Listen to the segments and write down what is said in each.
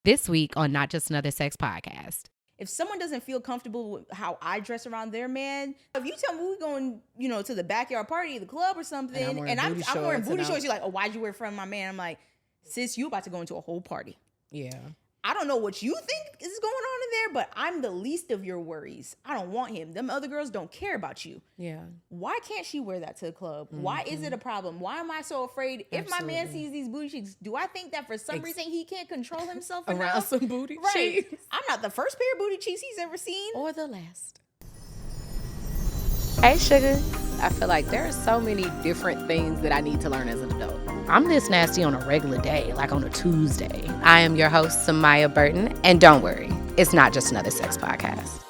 This week on Not Just Another Sex Podcast. If someone doesn't feel comfortable with how I dress around their man, if you tell me we're going, to the backyard party, the club or something, and I'm wearing booty shorts, you're like, oh, why'd you wear it in front of my man? I'm like, sis, you about to go into a whole party. Yeah. I don't know what you think is going on in there, but I'm the least of your worries. I don't want him. Them other girls don't care about you. Yeah. Why can't she wear that to the club? Mm-hmm. Why is it a problem? Why am I so afraid? Absolutely. If my man sees these booty cheeks, do I think that for some reason he can't control himself around some booty cheeks? I'm not the first pair of booty cheeks he's ever seen. Or the last. Hey, Suga. I feel like there are so many different things that I need to learn as an adult. I'm this nasty on a regular day, like on a Tuesday. I am your host, Samia Burton, and don't worry, it's not just another sex podcast.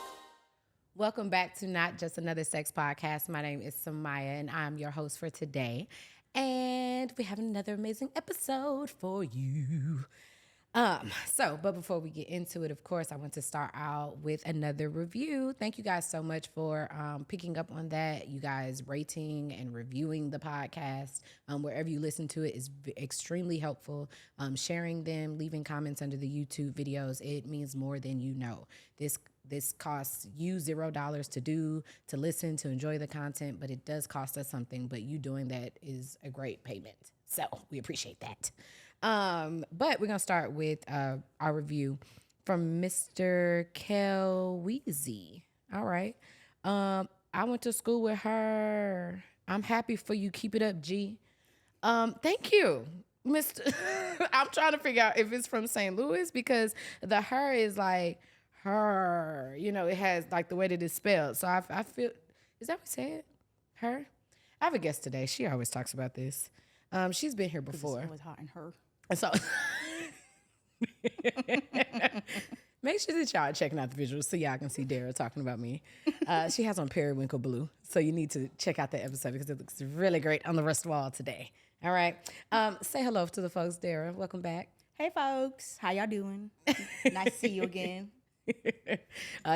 Welcome back to Not Just Another Sex Podcast. My name is Samia, and I'm your host for today. And we have another amazing episode for you. But before we get into it, of course, I want to start out with another review. Thank you guys so much for picking up on that. You guys rating and reviewing the podcast wherever you listen to it is extremely helpful. Sharing them, leaving comments under the YouTube videos, it means more than you know. This costs you $0 to do, to listen, to enjoy the content, but it does cost us something. But you doing that is a great payment. So we appreciate that. But we're going to start with our review from Mr. Kelweezy. All right. I went to school with her. I'm happy for you. Keep it up, G. Thank you, Mr. I'm trying to figure out if it's from St. Louis because the her is like her. It has like the way that it's spelled. So I feel, is that what we said? Her? I have a guest today. She always talks about this. She's been here before. It's always hot in her. So make sure that y'all are checking out the visuals so y'all can see Dara talking about me. She has on periwinkle blue, so you need to check out that episode because it looks really great on the rest wall today. All right. Say hello to the folks, Dara. Welcome back. Hey, folks. How y'all doing? Nice to see you again.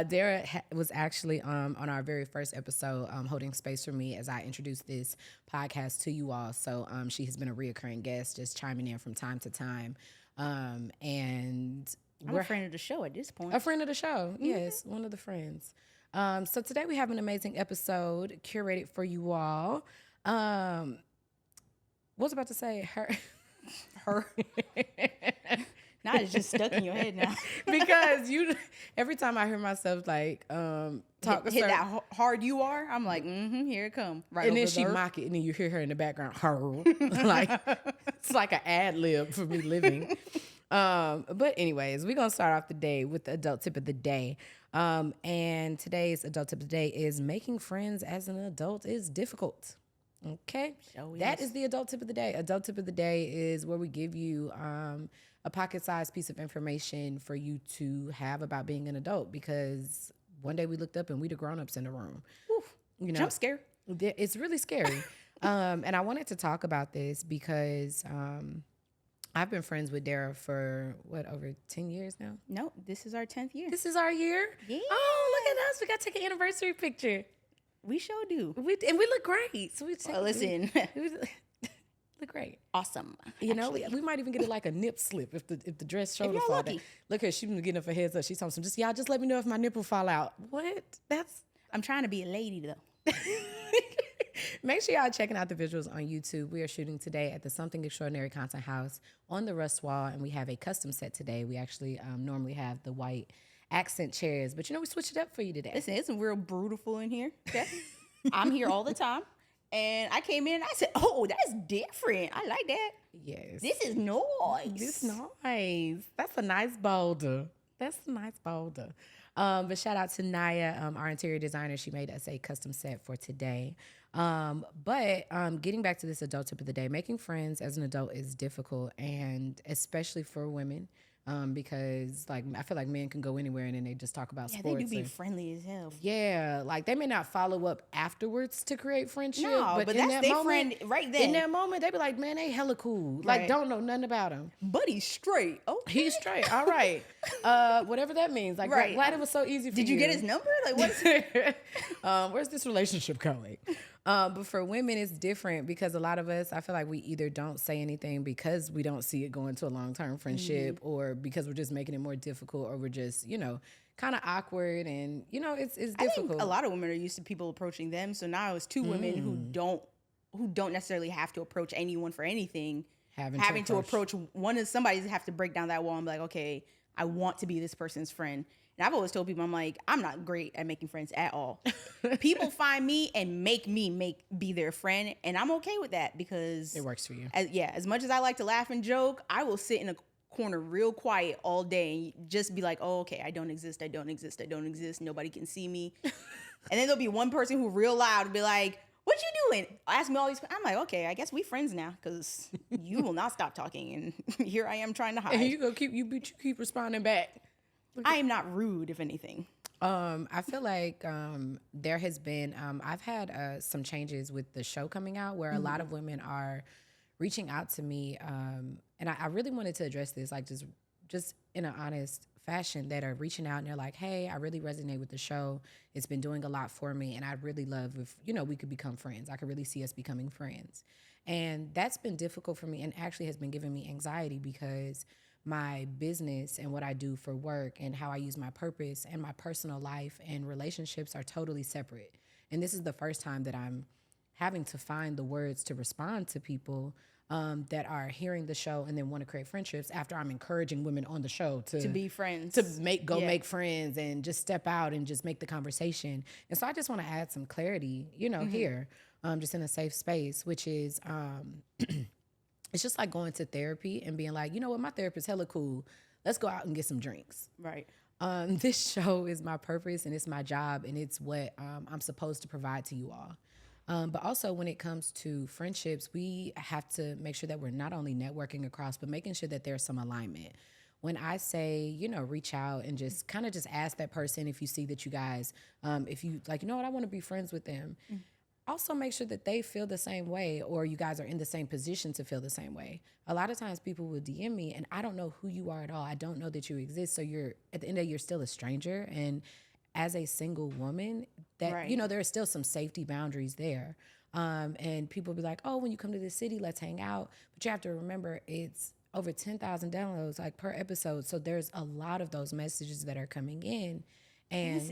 Dara was actually on our very first episode holding space for me as I introduced this podcast to you all. So she has been a reoccurring guest, just chiming in from time to time. And I'm a friend of the show at this point. A friend of the show, yes, one of the friends. So today we have an amazing episode curated for you all. What was I about to say? Her. Now it's just stuck in your head now. Because every time I hear myself like talk hit that hard you are, I'm like, here it come. Right. And then she mock it, and then you hear her in the background, her. Like it's like an ad lib for me living. But anyways, we're gonna start off the day with the adult tip of the day. And today's adult tip of the day is making friends as an adult is difficult. Okay. That is the adult tip of the day. Adult tip of the day is where we give you a pocket-sized piece of information for you to have about being an adult, because one day we looked up and we the grown-ups in the room. Oof, jump scare. It's really scary. And I wanted to talk about this because I've been friends with Dara for, over 10 years now? No, this is our 10th year. This is our year? Yeah. Oh, look at us. We got to take an anniversary picture. We sure do. And we look great. So listen. We look great. Awesome. We might even get it like a nip slip if the dress shoulder fall down. Look her, she been getting up her heads up. She's talking some just let me know if my nipple fall out. What? I'm trying to be a lady though. Make sure y'all checking out the visuals on YouTube. We are shooting today at the Something Extraordinary Content House on the Rust Wall, and we have a custom set today. We actually normally have the white accent chairs, but we switched it up for you today. Listen, it's real beautiful in here. Okay? I'm here all the time. And I came in and I said, oh, that's different. I like that. Yes. This is nice. That's a nice boulder. But shout out to Naya, our interior designer. She made us a custom set for today. But getting back to this adult tip of the day, making friends as an adult is difficult, and especially for women. Because I feel like men can go anywhere and then they just talk about sports. Yeah, they do be friendly as hell. Yeah, they may not follow up afterwards to create friendship. No, but that's their friend right then. In that moment, they be like, man, they hella cool. Right. Don't know nothing about him. But he's straight. Okay. He's straight. All right. Whatever that means. Glad it was so easy for you. Did you get his number? What's where's this relationship going? But for women, it's different because a lot of us, I feel like we either don't say anything because we don't see it going to a long-term friendship, or because we're just making it more difficult, or we're just, kind of awkward, and, it's difficult. I think a lot of women are used to people approaching them. So now it's two women who don't necessarily have to approach anyone for anything. Having to approach somebody have to break down that wall and be like, okay, I want to be this person's friend. And I've always told people, I'm like, I'm not great at making friends at all. People find me and make me be their friend, and I'm okay with that because it works for you. As much as I like to laugh and joke, I will sit in a corner real quiet all day and just be like, oh, okay, I don't exist. Nobody can see me. And then there'll be one person who real loud will be like, what you doing? Ask me all these. I'm like, okay, I guess we friends now because you will not stop talking, and here I am trying to hide. And you keep responding back. I am not rude, if anything. I feel like there has been, I've had some changes with the show coming out where a lot of women are reaching out to me, and I really wanted to address this, like just in an honest fashion, that are reaching out and they're like, hey, I really resonate with the show. It's been doing a lot for me, and I'd really love if, we could become friends. I could really see us becoming friends. And that's been difficult for me and actually has been giving me anxiety because my business and what I do for work and how I use my purpose and my personal life and relationships are totally separate. And this is the first time that I'm having to find the words to respond to people that are hearing the show and then want to create friendships after I'm encouraging women on the show to be friends, to make friends and just step out and just make the conversation. And so I just want to add some clarity, here, just in a safe space, which is, it's just like going to therapy and being like, you know what, my therapist hella cool. Let's go out and get some drinks. Right. This show is my purpose and it's my job and it's what I'm supposed to provide to you all. But also when it comes to friendships, we have to make sure that we're not only networking across, but making sure that there's some alignment. When I say, reach out and just kind of just ask that person if you see that you guys, if you like, I want to be friends with them. Also make sure that they feel the same way or you guys are in the same position to feel the same way. A lot of times people will DM me and I don't know who you are at all. I don't know that you exist. So you're at the end of the day, you're still a stranger. And as a single woman, that right. There are still some safety boundaries there. And people be like, oh, when you come to the city, let's hang out. But you have to remember it's over 10,000 downloads like per episode. So there's a lot of those messages that are coming in. And it's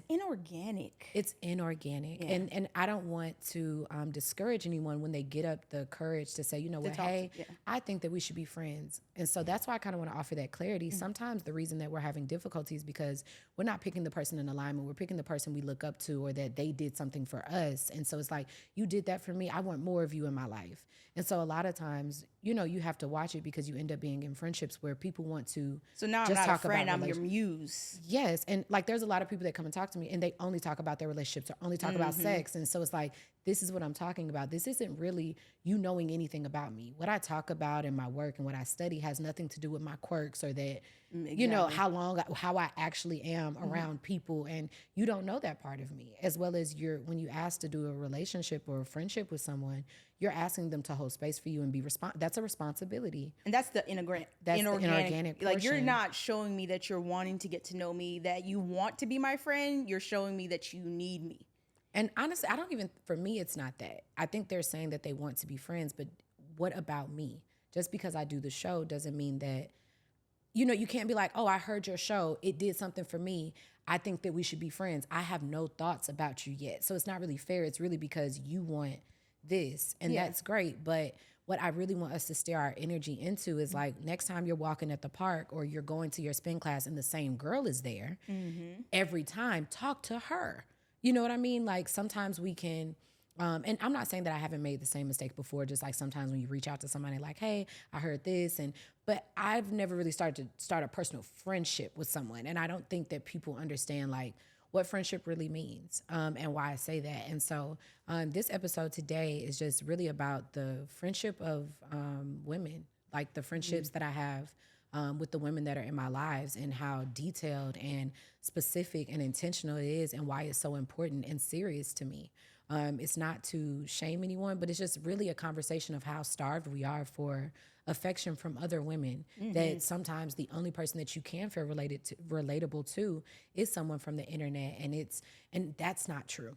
inorganic. Yeah. And I don't want to discourage anyone when they get up the courage to say, hey, I think that we should be friends. And so that's why I kind of want to offer that clarity. Mm-hmm. Sometimes the reason that we're having difficulty is because we're not picking the person in alignment. We're picking the person we look up to or that they did something for us. And so it's like, you did that for me. I want more of you in my life. And so a lot of times, you have to watch it because you end up being in friendships where people want to So now just I'm not talk a friend, about I'm your muse. Yes. And like there's a lot of people that come and talk to me and they only talk about their relationships or only talk about sex. And so it's like, this is what I'm talking about. This isn't really you knowing anything about me. What I talk about in my work and what I study has nothing to do with my quirks or that, how I actually am around people. And you don't know that part of me, as well as when you ask to do a relationship or a friendship with someone, you're asking them to hold space for you and be that's a responsibility. And that's the inorganic portion. Like you're not showing me that you're wanting to get to know me, that you want to be my friend. You're showing me that you need me. And honestly, for me, it's not that. I think they're saying that they want to be friends, but what about me? Just because I do the show doesn't mean that, you can't be like, oh, I heard your show. It did something for me. I think that we should be friends. I have no thoughts about you yet. So it's not really fair. It's really because you want this and that's great. But what I really want us to steer our energy into is like next time you're walking at the park or you're going to your spin class and the same girl is there, every time talk to her. You know what I mean? Like sometimes we can, and I'm not saying that I haven't made the same mistake before, just like sometimes when you reach out to somebody like, hey, I heard this. But I've never really started to start a personal friendship with someone. And I don't think that people understand like what friendship really means and why I say that. And so this episode today is just really about the friendship of women, like the friendships that I have with the women that are in my lives and how detailed and specific and intentional it is and why it's so important and serious to me. It's not to shame anyone, but it's just really a conversation of how starved we are for affection from other women, that sometimes the only person that you can feel relatable to is someone from the internet. And that's not true.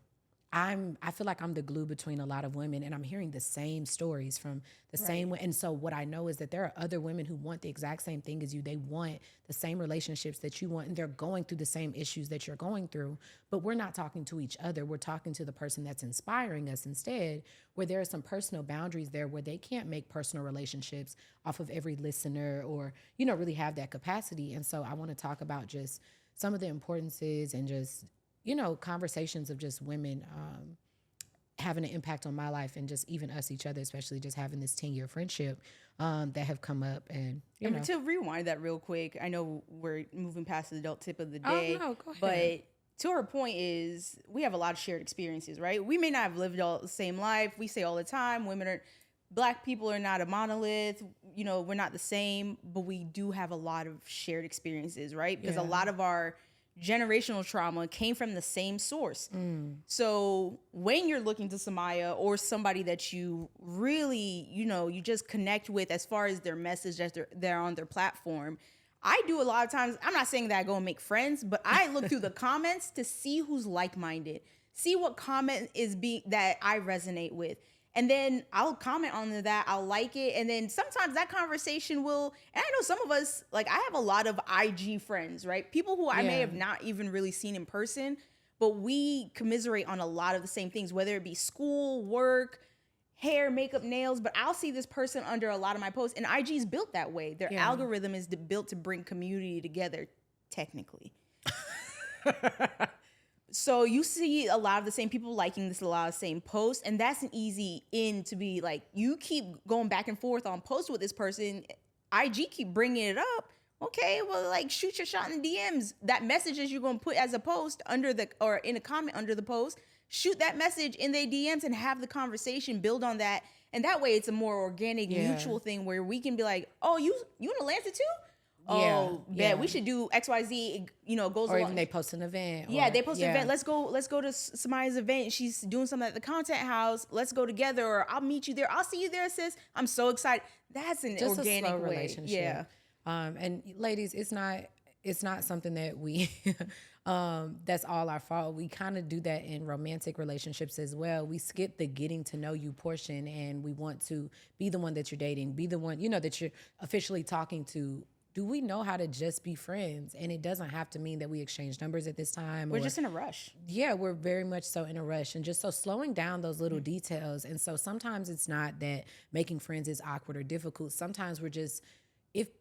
I feel like I'm the glue between a lot of women, and I'm hearing the same stories from the same. And so what I know is that there are other women who want the exact same thing as you. They want the same relationships that you want, and they're going through the same issues that you're going through. But we're not talking to each other. We're talking to the person that's inspiring us instead, where there are some personal boundaries there where they can't make personal relationships off of every listener or, really have that capacity. And so I want to talk about just some of the importances and just, conversations of just women having an impact on my life and just even us, each other, especially just having this 10-year friendship that have come up. And to rewind that real quick, I know we're moving past the adult tip of the day. Oh, no, go ahead. But to her point is we have a lot of shared experiences, right? We may not have lived all the same life. We say all the time, Black people are not a monolith. We're not the same, but we do have a lot of shared experiences, right? Because a lot of our generational trauma came from the same source. So when you're looking to Samia or somebody that you really, you just connect with as far as their message that they're on their platform, I do a lot of times, I'm not saying that I go and make friends, but I look through the comments to see who's like-minded, see what comment is that I resonate with. And then I'll comment on that. I'll like it. And then sometimes that conversation will, and I know some of us, like I have a lot of IG friends, right? People who I may have not even really seen in person, but we commiserate on a lot of the same things, whether it be school, work, hair, makeup, nails. But I'll see this person under a lot of my posts, and IG's built that way. Their algorithm is built to bring community together, technically. So you see a lot of the same people liking a lot of the same posts, and that's an easy in to be like, you keep going back and forth on posts with this person, IG keep bringing it up. Okay, well, like shoot your shot in the DMs. That message is you're going to put as a post or in a comment under the post, shoot that message in their DMs and have the conversation, build on that. And that way it's a more organic, mutual thing where we can be like, oh, you in Atlanta too? Oh, we should do XYZ, goes or along. even they post an event. They post an event. Let's go to Samia's event. She's doing something at the content house. Let's go together, or I'll meet you there. I'll see you there, sis. I'm so excited. That's an just organic a slow way. relationship. Yeah. And ladies, it's not something that we that's all our fault. We kind of do that in romantic relationships as well. We skip the getting to know you portion, and we want to be the one that you're dating, be the one, that you're officially talking to. Do we know how to just be friends? And it doesn't have to mean that we exchange numbers at this time. We're just in a rush. Yeah, we're very much so in a rush. And just so slowing down those little details. And so sometimes it's not that making friends is awkward or difficult. Sometimes we're just,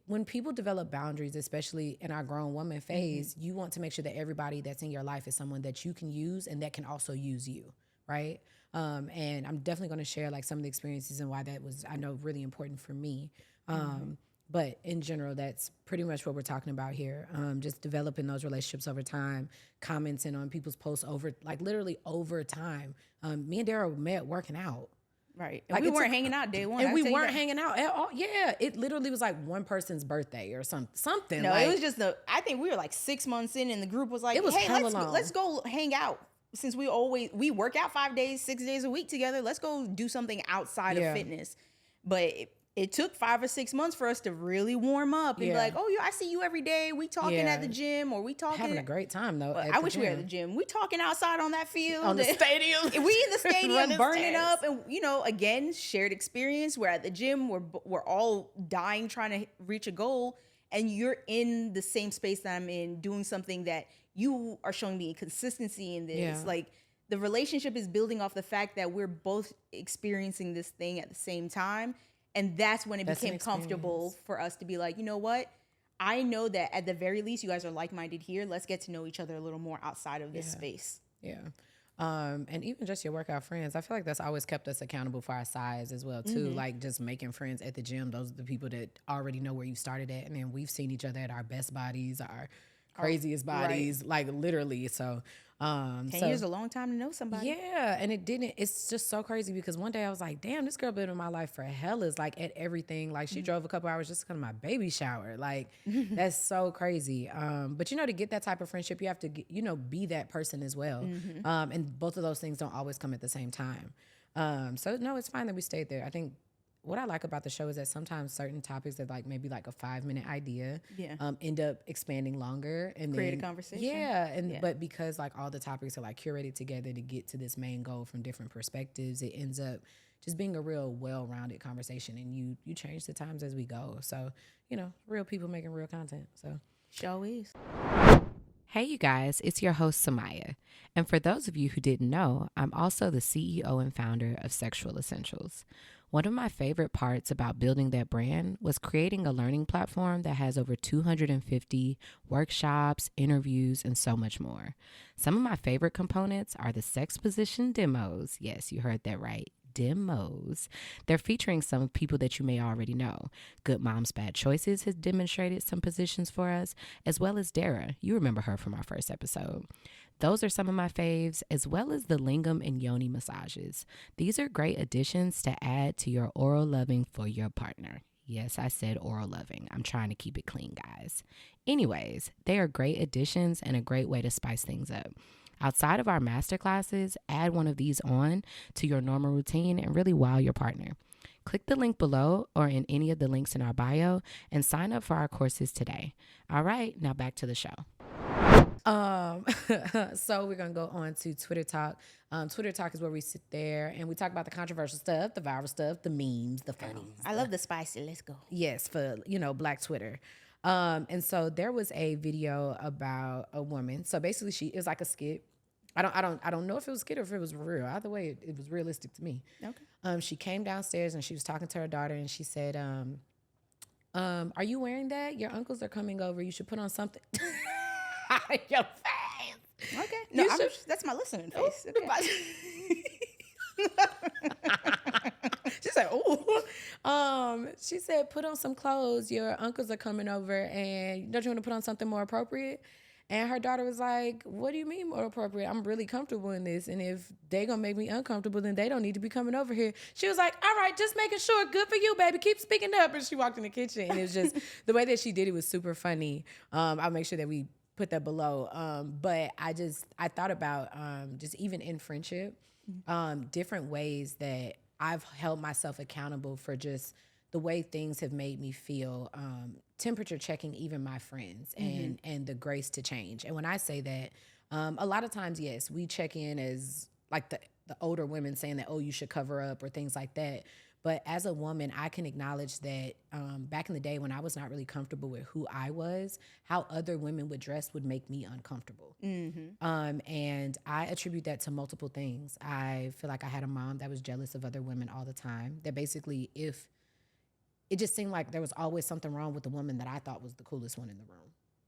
when people develop boundaries, especially in our grown woman phase, you want to make sure that everybody that's in your life is someone that you can use and that can also use you, right? And I'm definitely going to share like some of the experiences and why that was, I know, really important for me. But in general, that's pretty much what we're talking about here. Just developing those relationships over time, commenting on people's posts literally over time. Me and Dara met working out. Right. And we weren't hanging out day one. And we weren't hanging out at all. Yeah. It literally was like one person's birthday or something. No, it was just I think we were like 6 months in, and the group was like, it was hey, long. let's go hang out. Since we work out 5 days, 6 days a week together, let's go do something outside of fitness. But it took 5 or 6 months for us to really warm up and be like, oh, I see you every day. We talking at the gym, or we talking. Having a great time, though. I wish we were at the gym. We talking outside on that field. On the stadium. We in the stadium burning up. And, again, shared experience. We're at the gym. We're all dying trying to reach a goal. And you're in the same space that I'm in, doing something that you are showing me consistency in this. Yeah. Like, the relationship is building off the fact that we're both experiencing this thing at the same time. And that's when it became comfortable for us to be like, you know what? I know that at the very least, you guys are like-minded here. Let's get to know each other a little more outside of this space. Yeah. And even just your workout friends, I feel like that's always kept us accountable for our size as well, too. Like just making friends at the gym. Those are the people that already know where you started at. And then we've seen each other at our best bodies, our craziest bodies, like literally. So 10 years is a long time to know somebody. Yeah, and it's just so crazy because one day I was like, damn, this girl been in my life for hell is like at everything. Like she drove a couple hours just to come to my baby shower. Like that's so crazy. But to get that type of friendship, you have to be that person as well. And both of those things don't always come at the same time. So no, it's fine that we stayed there. I think what I like about the show is that sometimes certain topics that like maybe like a 5-minute idea end up expanding longer and create a conversation. But because like all the topics are like curated together to get to this main goal from different perspectives, it ends up just being a real well-rounded conversation, and you change the times as we go. So, real people making real content. So show is. Hey, you guys, it's your host, Samia. And for those of you who didn't know, I'm also the CEO and founder of Sexual Essentials. One of my favorite parts about building that brand was creating a learning platform that has over 250 workshops, interviews, and so much more. Some of my favorite components are the sex position demos. Yes, you heard that right. Demos. They're featuring some people that you may already know. Good Moms Bad Choices has demonstrated some positions for us, as well as Dara. You remember her from our first episode. Those are some of my faves, as well as the lingam and yoni massages. These are great additions to add to your oral loving for your partner. Yes, I said oral loving. I'm trying to keep it clean, guys. Anyways, they are great additions and a great way to spice things up. Outside of our masterclasses, add one of these on to your normal routine and really wow your partner. Click the link below or in any of the links in our bio and sign up for our courses today. All right, now back to the show. So we're going to go on to Twitter Talk. Twitter Talk is where we sit there and we talk about the controversial stuff, the viral stuff, the memes, the funnies. I love the spicy. Let's go. Yes, for, Black Twitter. And so there was a video about a woman. So basically it was like a skit. I don't know if it was a skit or if it was real. Either way, it was realistic to me. Okay. She came downstairs and she was talking to her daughter and she said, are you wearing that? Your uncles are coming over. You should put on something. Your face. Okay. No, that's my listening face. Okay. She said, "Ooh." She said, "Put on some clothes. Your uncles are coming over, and don't you want to put on something more appropriate?" And her daughter was like, "What do you mean more appropriate? I'm really comfortable in this, and if they gonna make me uncomfortable, then they don't need to be coming over here." She was like, "All right, just making sure. Good for you, baby. Keep speaking up." And she walked in the kitchen, and it was just the way that she did it was super funny. I'll make sure that we put that below. But I thought about just even in friendship, different ways that I've held myself accountable for just the way things have made me feel, temperature checking even my friends and the grace to change. And when I say that, a lot of times, yes, we check in as like the older women saying that, oh, you should cover up or things like that. But as a woman, I can acknowledge that back in the day when I was not really comfortable with who I was, how other women would dress would make me uncomfortable. And I attribute that to multiple things. I feel like I had a mom that was jealous of other women all the time. That basically, if it just seemed like there was always something wrong with the woman that I thought was the coolest one in the room.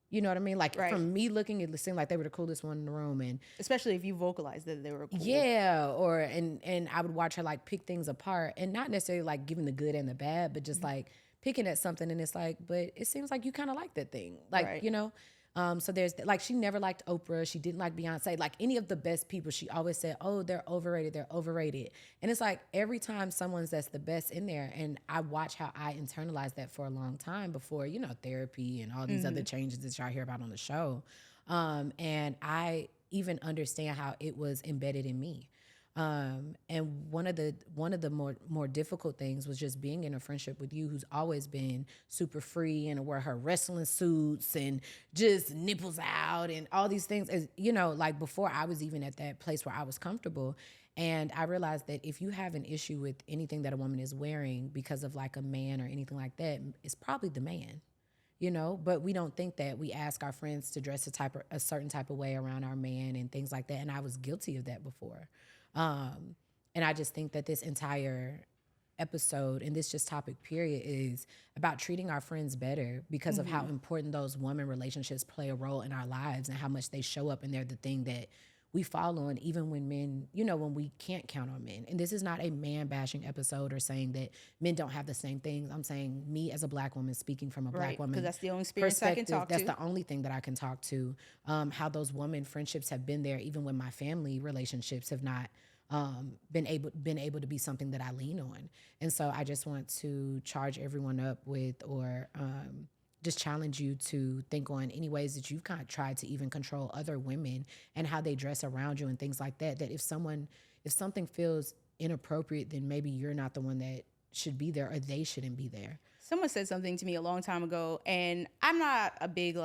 You know what I mean? Like from me looking, it seemed like they were the coolest one in the room, and especially if you vocalized that they were cool. Yeah, and I would watch her like pick things apart, and not necessarily like giving the good and the bad, but just like picking at something, and it's like, but it seems like you kind of like that thing, like So there's like she never liked Oprah, she didn't like Beyonce, like any of the best people. She always said, "Oh, they're overrated, And it's like every time someone's that's the best in there, and I watch how I internalized that for a long time before therapy and all these other changes that y'all hear about on the show, and I even understand how it was embedded in me. And one of the more difficult things was just being in a friendship with you, who's always been super free and wear her wrestling suits and just nipples out and all these things, as like before I was even at that place where I was comfortable. And I realized that if you have an issue with anything that a woman is wearing because of like a man or anything like that, it's probably the man. But we don't think that. We ask our friends to dress a certain type of way around our man and things like that. And I was guilty of that before. And I just think that this entire episode and this just topic period is about treating our friends better because of how important those woman relationships play a role in our lives and how much they show up, and they're the thing that we fall on even when men, when we can't count on men. And this is not a man bashing episode or saying that men don't have the same things. I'm saying me as a Black woman speaking from a Black woman. Because that's the only experience I can talk to. That's the only thing that I can talk to. How those woman friendships have been there even when my family relationships have not been able to be something that I lean on. And so I just want to charge everyone up with, or just challenge you to think on any ways that you've kind of tried to even control other women and how they dress around you and things like that. That if something feels inappropriate, then maybe you're not the one that should be there or they shouldn't be there. Someone said something to me a long time ago, and I'm not a big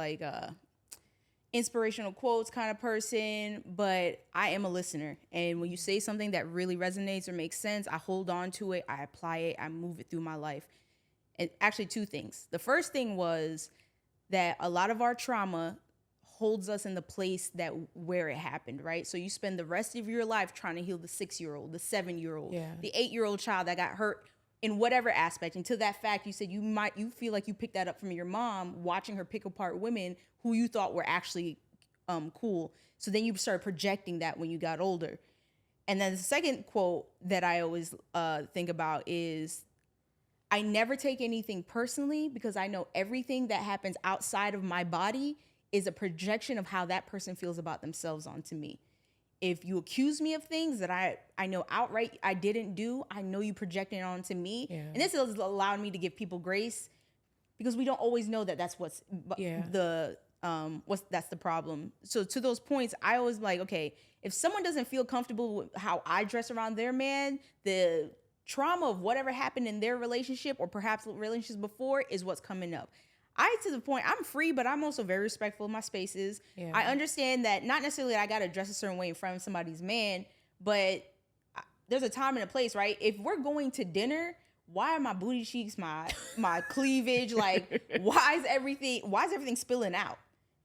inspirational quotes kind of person, but I am a listener. And when you say something that really resonates or makes sense, I hold on to it, I apply it, I move it through my life. And actually, two things. The first thing was that a lot of our trauma holds us in the place where it happened, right? So you spend the rest of your life trying to heal the 6-year-old, the 7-year-old, the 8-year-old child that got hurt in whatever aspect. And to that fact, you said you feel like you picked that up from your mom, watching her pick apart women who you thought were actually cool. So then you started projecting that when you got older. And then the second quote that I always think about is, I never take anything personally because I know everything that happens outside of my body is a projection of how that person feels about themselves onto me. If you accuse me of things that I know outright I didn't do, I know you projecting it onto me. Yeah. And this has allowed me to give people grace because we don't always know that that's what's that's the problem. So to those points, I always like, okay, if someone doesn't feel comfortable with how I dress around their man, the trauma of whatever happened in their relationship or perhaps relationships before is what's coming up. To the point, I'm free, but I'm also very respectful of my spaces. Yeah. I understand that not necessarily that I got to dress a certain way in front of somebody's man, but there's a time and a place, right? If we're going to dinner, why are my booty cheeks, my cleavage, like, why is everything spilling out?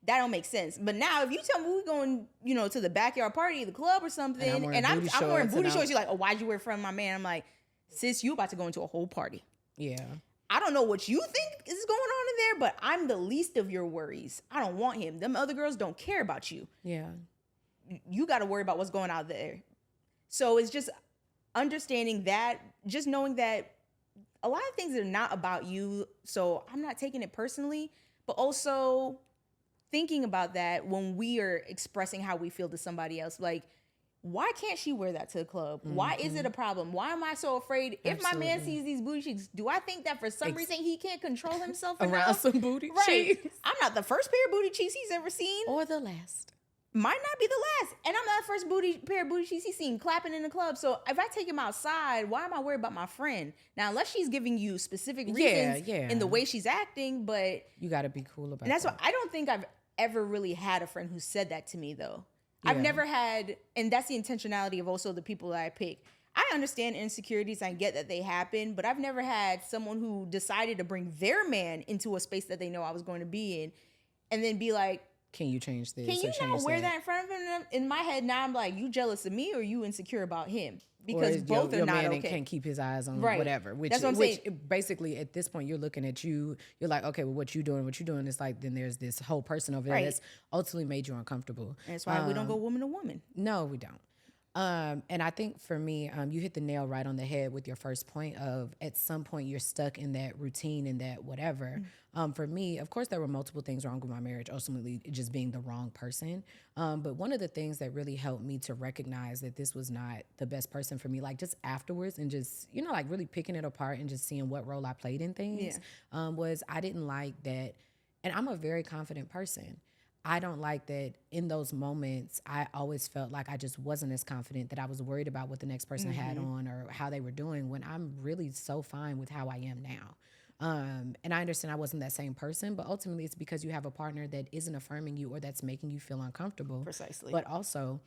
That don't make sense. But now if you tell me we're going, to the backyard party, the club or something, and I'm wearing booty shorts, you're like, oh, why'd you wear it in front of my man? I'm like, sis, you about to go into a whole party. Yeah. I don't know what you think is going on in there, but I'm the least of your worries. I don't want him. Them other girls don't care about you. Yeah. You got to worry about what's going out there. So it's just understanding that, just knowing that a lot of things are not about you. So I'm not taking it personally, but also thinking about that when we are expressing how we feel to somebody else. Like, why can't she wear that to the club? Mm-hmm. Why is it a problem? Why am I so afraid? Absolutely. If my man sees these booty cheeks, do I think that for some reason he can't control himself around some booty cheeks? I'm not the first pair of booty cheeks he's ever seen. Or the last. Might not be the last. And I'm not the first pair of booty cheeks he's seen clapping in the club. So if I take him outside, why am I worried about my friend? Now, unless she's giving you specific reasons in the way she's acting, but... You got to be cool about that. And that's why I don't think I've ever really had a friend who said that to me, though. Yeah. I've never had, and that's the intentionality of also the people that I pick. I understand insecurities. I get that they happen, but I've never had someone who decided to bring their man into a space that they know I was going to be in and then be like, can you change this? Can you not wear that in front of him? In my head now, I'm like, you jealous of me or you insecure about him? Because both are not okay. And can't keep his eyes on whatever. That's what I'm saying. Basically, at this point, you're looking at you. You're like, okay, well, what you doing? It's like, then there's this whole person over there that's ultimately made you uncomfortable. And that's why we don't go woman to woman. No, we don't. And I think for me, you hit the nail right on the head with your first point of at some point you're stuck in that routine and that whatever. For me, of course, there were multiple things wrong with my marriage, ultimately just being the wrong person. But one of the things that really helped me to recognize that this was not the best person for me, like just afterwards and just, like really picking it apart and just seeing what role I played in things, was I didn't like that. And I'm a very confident person. I don't like that in those moments, I always felt like I just wasn't as confident, that I was worried about what the next person had on or how they were doing, when I'm really so fine with how I am now. And I understand I wasn't that same person, but ultimately it's because you have a partner that isn't affirming you or that's making you feel uncomfortable. Precisely. But also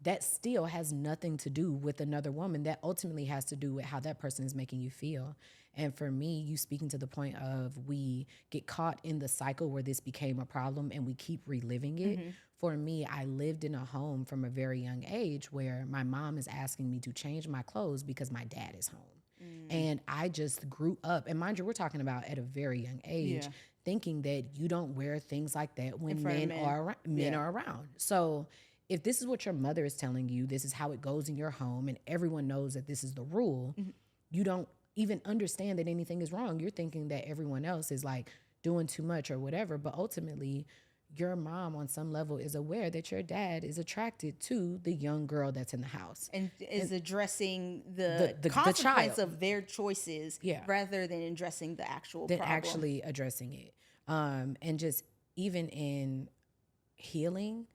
that still has nothing to do with another woman. That ultimately has to do with how that person is making you feel. And for me, you speaking to the point of we get caught in the cycle where this became a problem and we keep reliving it. For me, I lived in a home from a very young age where my mom is asking me to change my clothes because my dad is home. And I just grew up, and mind you, we're talking about at a very young age, thinking that you don't wear things like that when men are around. So if this is what your mother is telling you, this is how it goes in your home, and everyone knows that this is the rule, you don't even understand that anything is wrong. You're thinking that everyone else is like doing too much or whatever, but ultimately your mom on some level is aware that your dad is attracted to the young girl that's in the house. And is addressing the consequence of their choices rather than addressing the actual problem. Actually addressing it. And just even in healing,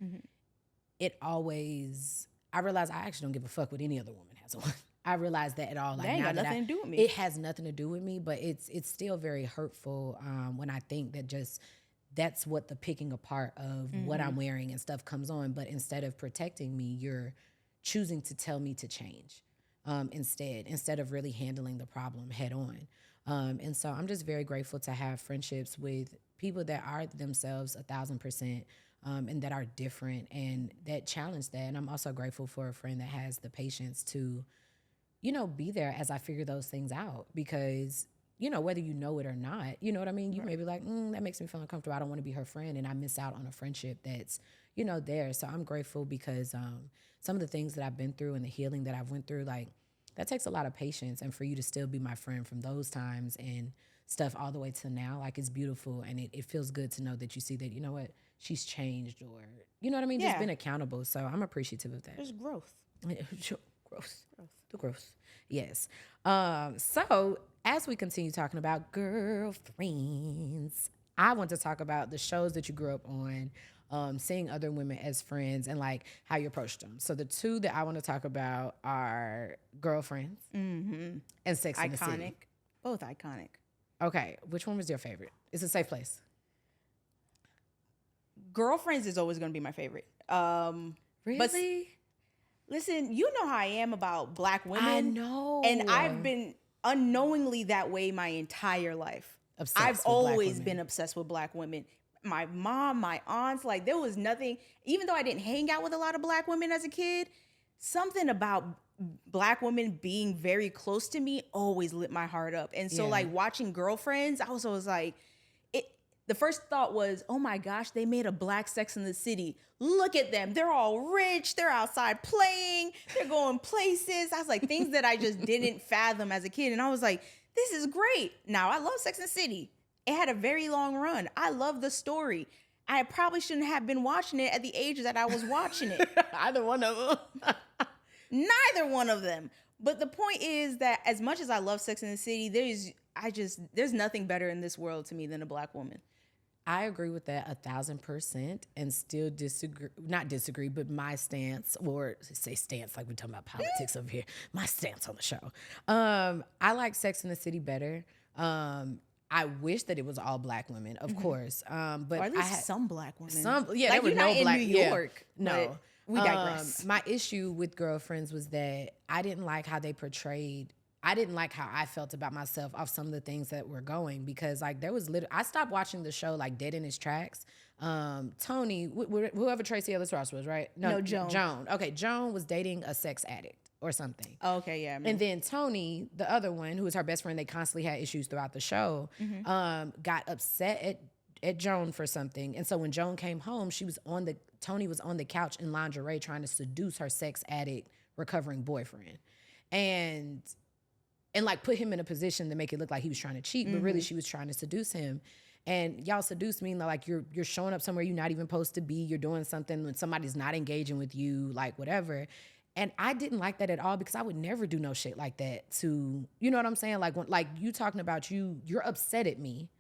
it always, I realize I actually don't give a fuck what any other woman has on. I realize that at all. Like, that ain't got nothing to do with me. It has nothing to do with me, but it's still very hurtful when I think that just that's what the picking apart of what I'm wearing and stuff comes on. But instead of protecting me, you're choosing to tell me to change instead of really handling the problem head on. And so I'm just very grateful to have friendships with people that are themselves 1,000%. And that are different and that challenge that. And I'm also grateful for a friend that has the patience to, be there as I figure those things out because, whether you know it or not, you know what I mean? You may be like, that makes me feel uncomfortable. I don't want to be her friend. And I miss out on a friendship that's, there. So I'm grateful because some of the things that I've been through and the healing that I've went through, like that takes a lot of patience. And for you to still be my friend from those times and stuff all the way to now, like it's beautiful. And it feels good to know that you see that, you know what? She's changed or, you know what I mean? Just been accountable. So I'm appreciative of that. There's growth. Growth. The growth. Yes. So as we continue talking about girlfriends, I want to talk about the shows that you grew up on, seeing other women as friends and like how you approached them. So the two that I want to talk about are Girlfriends and Sex and the City. Both iconic. Okay. Which one was your favorite? It's a safe place. Girlfriends is always going to be my favorite. Really? But listen, you know how I am about Black women. I know. And I've been unknowingly that way my entire life. I've always been obsessed with Black women. My mom, my aunts, like there was nothing, even though I didn't hang out with a lot of Black women as a kid, something about Black women being very close to me always lit my heart up. And so like watching Girlfriends, I was always like, the first thought was, oh my gosh, they made a Black Sex in the City. Look at them. They're all rich. They're outside playing. They're going places. I was like, things that I just didn't fathom as a kid. And I was like, this is great. Now, I love Sex and the City. It had a very long run. I love the story. I probably shouldn't have been watching it at the age that I was watching it. Either one of them. Neither one of them. But the point is that as much as I love Sex and the City, there's nothing better in this world to me than a Black woman. I agree with that 1,000% and still not disagree, but my stance, or say stance like we're talking about politics over here, my stance on the show. I like Sex and the City better. I wish that it was all Black women, of course. But or at least some Black women. Like there were no Black in New York. No. We digress. My issue with Girlfriends was that I didn't like how they portrayed. I didn't like how I felt about myself off some of the things that were going because like there was I stopped watching the show like dead in its tracks. Tony, whoever Tracy Ellis Ross was, right? No, Joan. Joan. Okay, Joan was dating a sex addict or something. Oh, okay, yeah. And then Tony, the other one, who was her best friend, they constantly had issues throughout the show, got upset at Joan for something. And so when Joan came home, Tony was on the couch in lingerie trying to seduce her sex addict recovering boyfriend. And like put him in a position to make it look like he was trying to cheat, but really she was trying to seduce him. And y'all seduce mean like you're showing up somewhere you're not even supposed to be. You're doing something when somebody's not engaging with you, like whatever. And I didn't like that at all because I would never do no shit like that to, you know what I'm saying? Like when you talking about you're upset at me.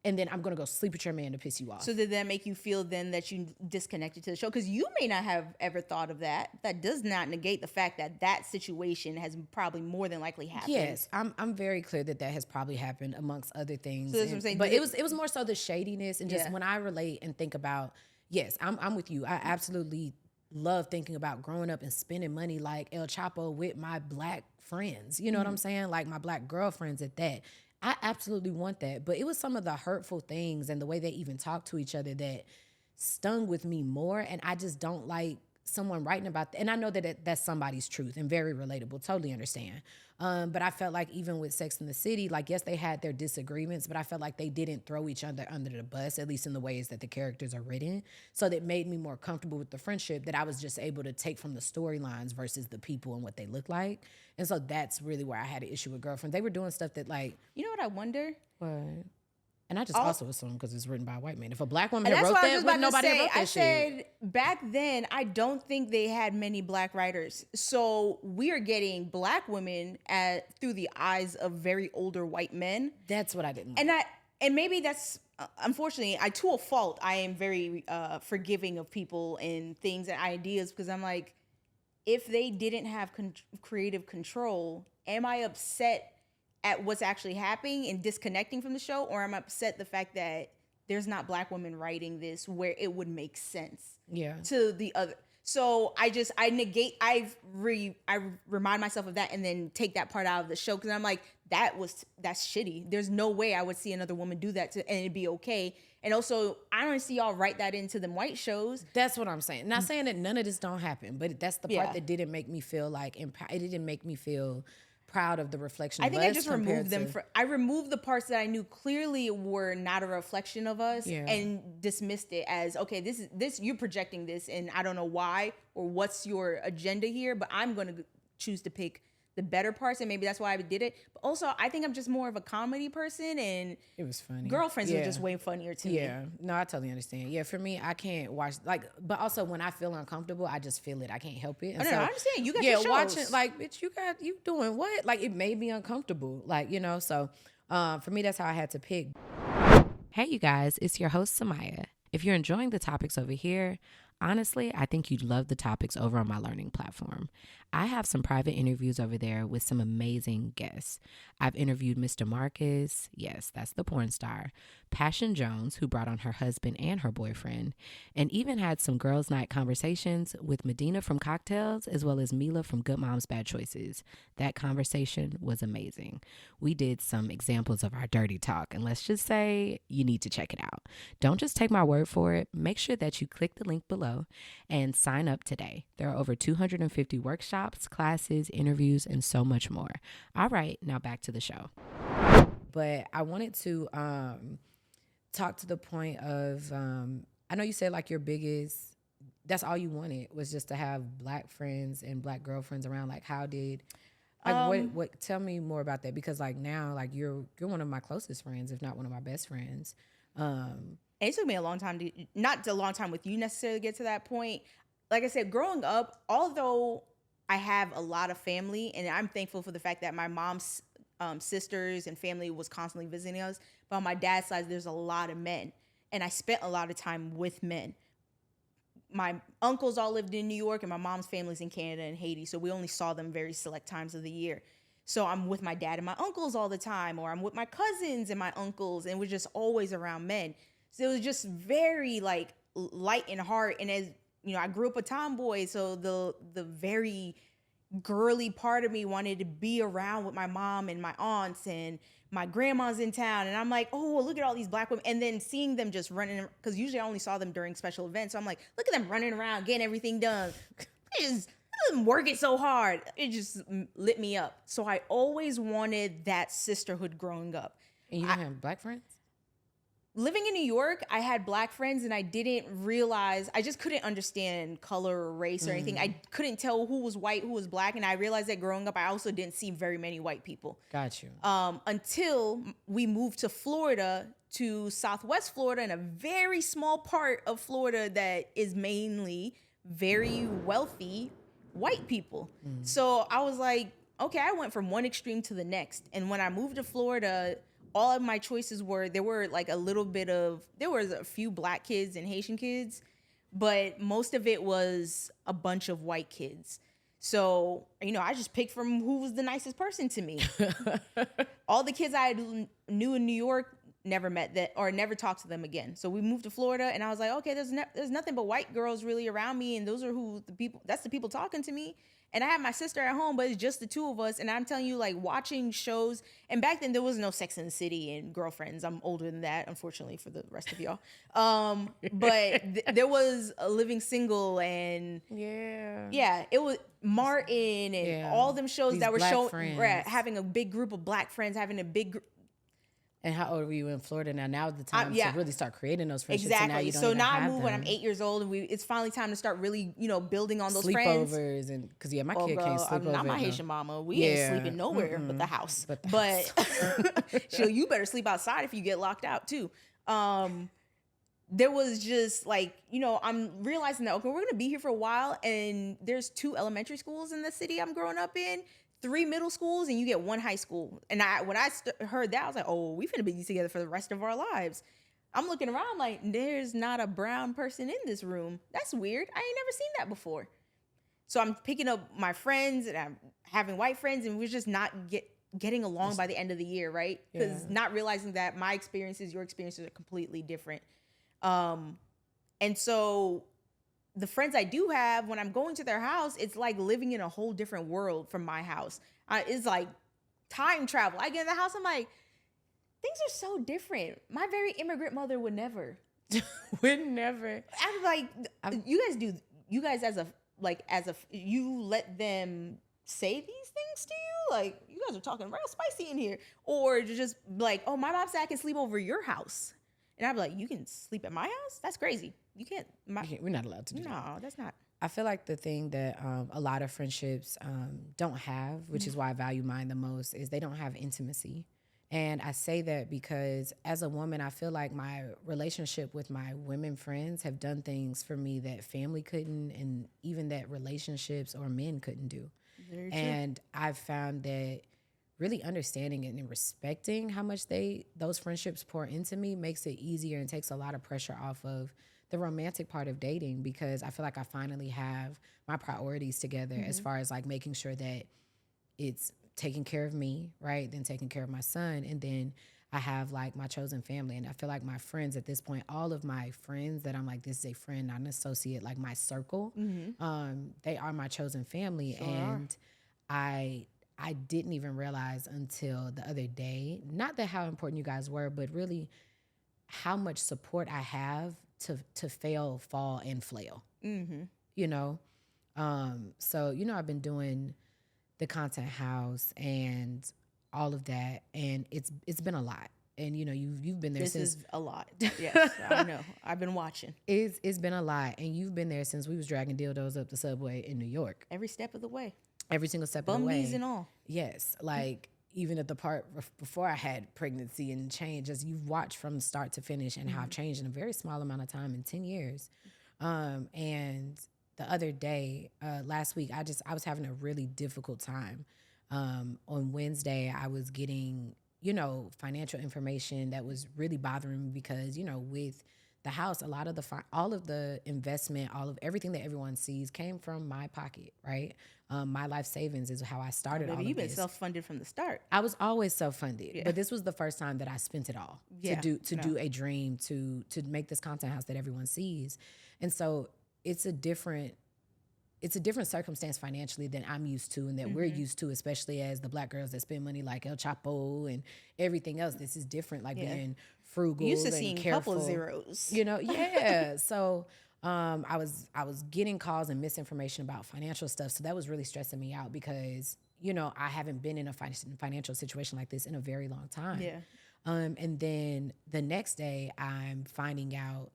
And then I'm going to go sleep with your man to piss you off. So did that make you feel then that you disconnected to the show? Because you may not have ever thought of that. That does not negate the fact that that situation has probably more than likely happened. Yes, I'm very clear that has probably happened amongst other things. So that's what I'm saying. But it was more so the shadiness and just when I relate and think about, yes, I'm with you. I absolutely love thinking about growing up and spending money like El Chapo with my Black friends. You know what I'm saying? Like my Black girlfriends at that. I absolutely want that. But it was some of the hurtful things and the way they even talked to each other that stung with me more. And I just don't like someone writing about that. And I know that that's somebody's truth and very relatable. Totally understand. But I felt like even with Sex and the City, like, yes, they had their disagreements, but I felt like they didn't throw each other under the bus, at least in the ways that the characters are written. So that made me more comfortable with the friendship that I was just able to take from the storylines versus the people and what they look like. And so that's really where I had an issue with Girlfriends. They were doing stuff that like... You know what I wonder? What? And I just also assume because it's written by a white man. If a Black woman had wrote that, wouldn't nobody wrote that shit. I said back then, I don't think they had many Black writers. So we are getting Black women through the eyes of very older white men. That's what I didn't like. And maybe that's, unfortunately, to a fault, I am very forgiving of people and things and ideas because I'm like, if they didn't have creative control, am I upset at what's actually happening and disconnecting from the show, or am I upset the fact that there's not Black women writing this where it would make sense to the other? So I remind myself of that and then take that part out of the show, because I'm like, that's shitty. There's no way I would see another woman do that and it'd be okay. And also, I don't see y'all write that into them white shows. That's what I'm saying. Not saying that none of this don't happen, but that's the part that didn't make me feel like it didn't make me feel proud of the reflection. I think I just removed them. I removed the parts that I knew clearly were not a reflection of us, and dismissed it as, okay, this you're projecting this, and I don't know why or what's your agenda here, but I'm going to choose to pick the better parts, and maybe that's why I did it. But also, I think I'm just more of a comedy person, and it was funny. Girlfriends were just way funnier to me. Yeah, no, I totally understand. Yeah, for me, I can't watch, like, but also when I feel uncomfortable, I just feel it. I can't help it. And I understand. You got your shows. Watching, like, bitch, you doing what? Like, it made me uncomfortable. Like, so for me, that's how I had to pick. Hey, you guys, it's your host, Samia. If you're enjoying the topics over here, honestly, I think you'd love the topics over on my learning platform. I have some private interviews over there with some amazing guests. I've interviewed Mr. Marcus, yes, that's the porn star, Passion Jones, who brought on her husband and her boyfriend, and even had some girls' night conversations with Medina from Cocktails, as well as Mila from Good Moms Bad Choices. That conversation was amazing. We did some examples of our dirty talk, and let's just say you need to check it out. Don't just take my word for it. Make sure that you click the link below and sign up today. There are over 250 workshops, classes, interviews, and so much more. All right, now back to the show. But I wanted to talk to the point of, I know you said like your biggest, that's all you wanted was just to have Black friends and Black girlfriends around. Like, how did, like, what, tell me more about that, because like now, like you're one of my closest friends, if not one of my best friends. And it took me a long time not a long time with you necessarily to get to that point. Like I said, growing up, although I have a lot of family, and I'm thankful for the fact that my mom's sisters and family was constantly visiting us, but on my dad's side, there's a lot of men, and I spent a lot of time with men. My uncles all lived in New York, and my mom's family's in Canada and Haiti, so we only saw them very select times of the year. So I'm with my dad and my uncles all the time, or I'm with my cousins and my uncles, and we're just always around men. So it was just very like light in heart. And as you know, I grew up a tomboy, so the very girly part of me wanted to be around with my mom and my aunts and my grandma's in town. And I'm like, oh, look at all these Black women. And then seeing them just running, because usually I only saw them during special events. So I'm like, look at them running around, getting everything done. I'm working so hard. It just lit me up. So I always wanted that sisterhood growing up. And you didn't have Black friends? Living in New York, I had Black friends, and I didn't realize, I just couldn't understand color or race or anything. I couldn't tell who was white, who was Black. And I realized that growing up, I also didn't see very many white people. Got you. Until we moved to Florida, to Southwest Florida, in a very small part of Florida that is mainly very wealthy white people. So I was like, okay, I went from one extreme to the next. And when I moved to Florida, all of my choices there was a few Black kids and Haitian kids, but most of it was a bunch of white kids. So, I just picked from who was the nicest person to me. All the kids I knew in New York, never met that or never talked to them again. So we moved to Florida, and I was like, okay, there's nothing but white girls really around me, and those are that's the people talking to me. And I have my sister at home, but it's just the two of us. And I'm telling you, like, watching shows, and back then there was no Sex and the City and Girlfriends. I'm older than that, unfortunately, for the rest of y'all. But there was a Living Single, and it was Martin and all them shows these that were showing, having a big group of Black friends, having a big group. And how old were you in Florida now? Now is the time to really start creating those friendships. Exactly. So now I moved when I'm 8 years old, and it's finally time to start really, building on those friends. Sleepovers, and because my kid can't sleep over. Not my Haitian mama. We ain't sleeping nowhere but the house. But you better sleep outside if you get locked out too. There was just like, I'm realizing that, okay, we're gonna be here for a while, and there's 2 elementary schools in the city I'm growing up in, 3 middle schools, and you get 1 high school. And when I heard that, I was like, oh, we finna be together for the rest of our lives. I'm looking around like, there's not a brown person in this room. That's weird. I ain't never seen that before. So I'm picking up my friends and I'm having white friends, and we're just not getting along by the end of the year, right? Because not realizing that my experiences, your experiences are completely different. And so the friends I do have, when I'm going to their house, it's like living in a whole different world from my house. It's like time travel. I get in the house, I'm like, things are so different. My very immigrant mother would never. Would never. I'm like, you guys as a you let them say these things to you? Like, you guys are talking real spicy in here. Or just like, oh, my mom said I can sleep over your house. And I'm like, you can sleep at my house? That's crazy. You can't. We're not allowed to do that. No, that's not. I feel like the thing that a lot of friendships don't have, which is why I value mine the most, is they don't have intimacy. And I say that because as a woman, I feel like my relationship with my women friends have done things for me that family couldn't, and even that relationships or men couldn't do. Very true. And I've found that really understanding it and respecting how much those friendships pour into me makes it easier and takes a lot of pressure off of the romantic part of dating, because I feel like I finally have my priorities together as far as like making sure that it's taking care of me, right? Then taking care of my son. And then I have like my chosen family. And I feel like my friends at this point, all of my friends that I'm like, this is a friend, not an associate, like my circle, they are my chosen family. Sure. And I didn't even realize until the other day, not that how important you guys were, but really how much support I have to fail, fall, and flail, you know? So, you know, I've been doing the content house and all of that, and it's been a lot. And, you know, you've been there since. This is a lot. Yes, I know. I've been watching. It's been a lot, and you've been there since we was dragging dildos up the subway in New York. Every step of the way. Every single step of the way. Bumbies and all. Yes, like even at the part before I had pregnancy and change, as you've watched from start to finish and how I've changed in a very small amount of time in 10 years. And the other day, last week, I was having a really difficult time. On Wednesday, I was getting, you know, financial information that was really bothering me because, you know, with the house, a lot of all of the investment, all of everything that everyone sees came from my pocket, right? My life savings is how I started all of this. You've been self-funded from the start. I was always self-funded, but this was the first time that I spent it all to do a dream, to make this content house that everyone sees. And so it's a different circumstance financially than I'm used to and that we're used to, especially as the Black girls that spend money like El Chapo and everything else. This is different, like being frugal, used to and seeing careful. Couple zeros. You know, yeah. So I was getting calls and misinformation about financial stuff. So that was really stressing me out because, you know, I haven't been in a financial situation like this in a very long time. Yeah. And then the next day I'm finding out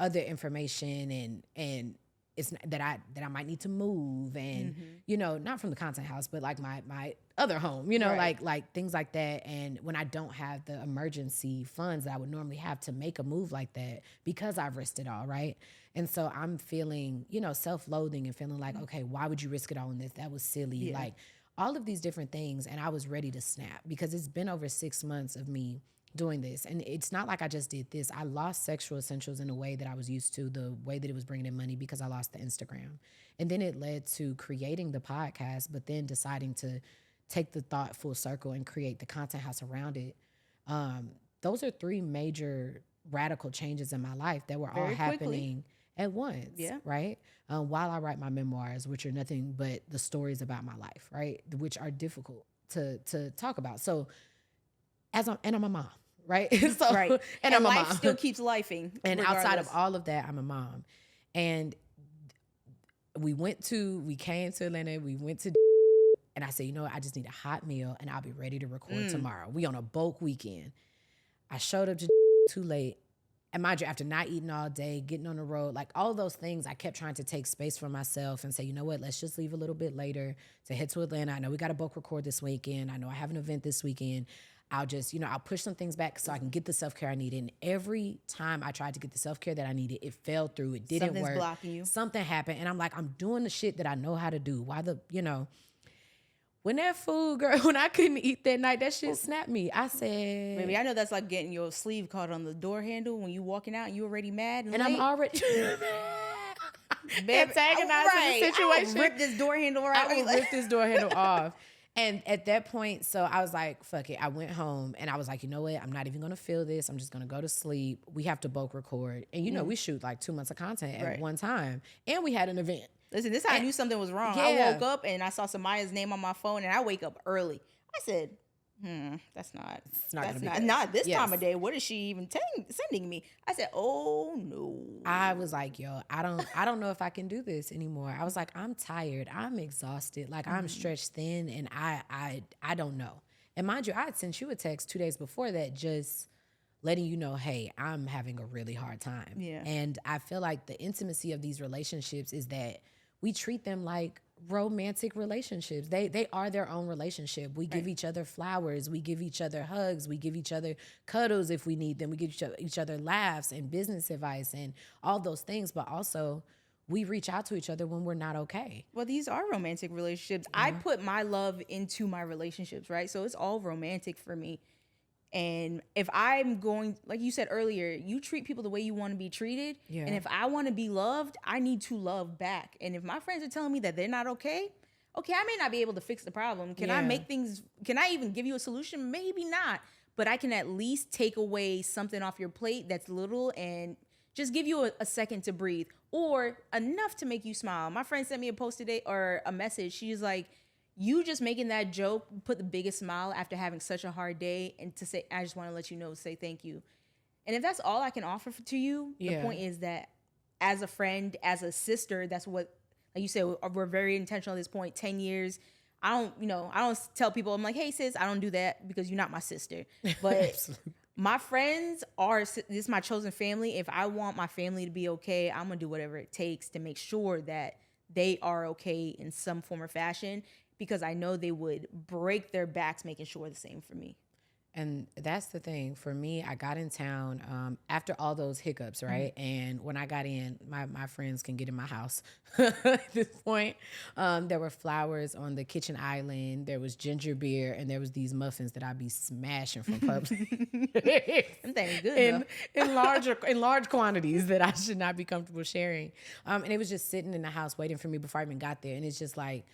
other information and it's that I might need to move and, you know, not from the content house, but like my other home, you know, like things like that. And when I don't have the emergency funds that I would normally have to make a move like that because I've risked it all, right? And so I'm feeling, you know, self-loathing and feeling like, okay, why would you risk it all in this? That was silly. Like all of these different things. And I was ready to snap because it's been over 6 months of me doing this. And it's not like I just did this. I lost sexual essentials in a way that I was used to, the way that it was bringing in money, because I lost the Instagram. And then it led to creating the podcast, but then deciding to take the thought full circle and create the content house around it. Those are 3 major radical changes in my life that were all happening at once, right? While I write my memoirs, which are nothing but the stories about my life, right? Which are difficult to talk about. So I'm a mom, right? So, and I'm a mom. Life still keeps lifing. And outside of all of that, I'm a mom. And we came to Atlanta, we went to, and I said, you know what, I just need a hot meal and I'll be ready to record tomorrow. We on a bulk weekend. I showed up to too late. And mind you, after not eating all day, getting on the road, like all of those things, I kept trying to take space for myself and say, you know what, let's just leave a little bit later to head to Atlanta. I know we got to bulk record this weekend. I know I have an event this weekend. I'll just, you know, I'll push some things back so I can get the self-care I needed. And every time I tried to get the self-care that I needed, it fell through. It didn't work. Something's blocking you. Something happened. And I'm like, I'm doing the shit that I know how to do. When that food, girl, when I couldn't eat that night, that shit snapped me. I said... Baby, I know that's like getting your sleeve caught on the door handle when you walking out and you already mad and I'm already... antagonizing the situation. Rip this door handle right. I will rip this door handle off. And at that point, so I was like, fuck it. I went home and I was like, you know what? I'm not even going to feel this. I'm just going to go to sleep. We have to bulk record. And you know, we shoot like 2 months of content at one time. And we had an event. Listen, this is how I knew something was wrong. Yeah. I woke up and I saw Samaya's name on my phone and I wake up early. I said, that's not this time of day. What is she even sending me? I said, oh no. I was like, yo, I don't know if I can do this anymore. I was like, I'm tired. I'm exhausted. Like I'm stretched thin and I don't know. And mind you, I had sent you a text 2 days before that just letting you know, hey, I'm having a really hard time. Yeah. And I feel like the intimacy of these relationships is that we treat them like romantic relationships. They are their own relationship. We give each other flowers. We give each other hugs. We give each other cuddles if we need them. We give each other laughs and business advice and all those things. But also, we reach out to each other when we're not okay. Well, these are romantic relationships. I put my love into my relationships, right? So it's all romantic for me. And if I'm going, like you said earlier, you treat people the way you want to be treated. Yeah. And if I want to be loved, I need to love back. And if my friends are telling me that they're not okay, I may not be able to fix the problem. Can I even give you a solution? Maybe not. But I can at least take away something off your plate that's little and just give you a second to breathe or enough to make you smile. My friend sent me a post today or a message. She's like, you just making that joke put the biggest smile after having such a hard day, and to say, I just want to let you know, say thank you. And if that's all I can offer to you, the point is that as a friend, as a sister, that's what, like you said, we're very intentional at this point, 10 years. I don't tell people, I'm like, hey sis, I don't do that because you're not my sister. But my friends this is my chosen family. If I want my family to be okay, I'm going to do whatever it takes to make sure that they are okay in some form or fashion, because I know they would break their backs making sure the same for me. And that's the thing. For me, I got in town after all those hiccups, right? And when I got in, my friends can get in my house at this point. There were flowers on the kitchen island. There was ginger beer. And there was these muffins that I'd be smashing from Pubs. Them things good, in large quantities that I should not be comfortable sharing. And it was just sitting in the house waiting for me before I even got there. And it's just like,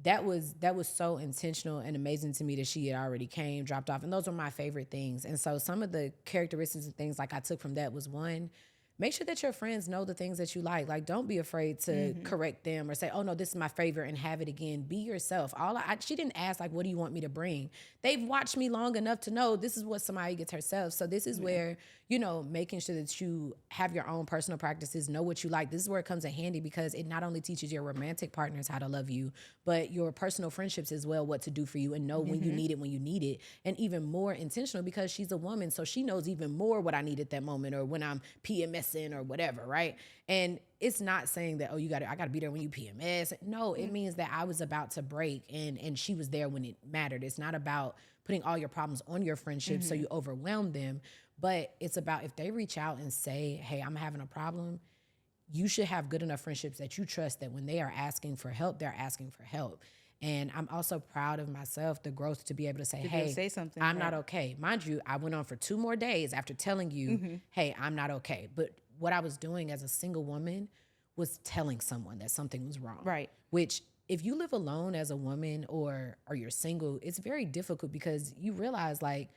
that was so intentional and amazing to me that she had already came, dropped off. And those were my favorite things. And so some of the characteristics and things like I took from that was, one, make sure that your friends know the things that you like. Like, don't be afraid to correct them or say, oh no, this is my favorite, and have it again. Be yourself. She didn't ask like, what do you want me to bring? They've watched me long enough to know this is what somebody gets herself. So this is where, making sure that you have your own personal practices, know what you like. This is where it comes in handy, because it not only teaches your romantic partners how to love you, but your personal friendships as well, what to do for you, and know when you need it, and even more intentional, because she's a woman. So she knows even more what I need at that moment, or when I'm PMSing or whatever. Right. And it's not saying that, oh, I got to be there when you PMS. No, it means that I was about to break and she was there when it mattered. It's not about putting all your problems on your friendships so you overwhelm them. But it's about, if they reach out and say, hey, I'm having a problem, you should have good enough friendships that you trust that when they are asking for help, they're asking for help. And I'm also proud of myself, the growth to be able to say, hey, say something, I'm not okay. Mind you, I went on for 2 more days after telling you, hey, I'm not okay. But what I was doing as a single woman was telling someone that something was wrong. Right. Which, if you live alone as a woman or you're single, it's very difficult, because you realize, like,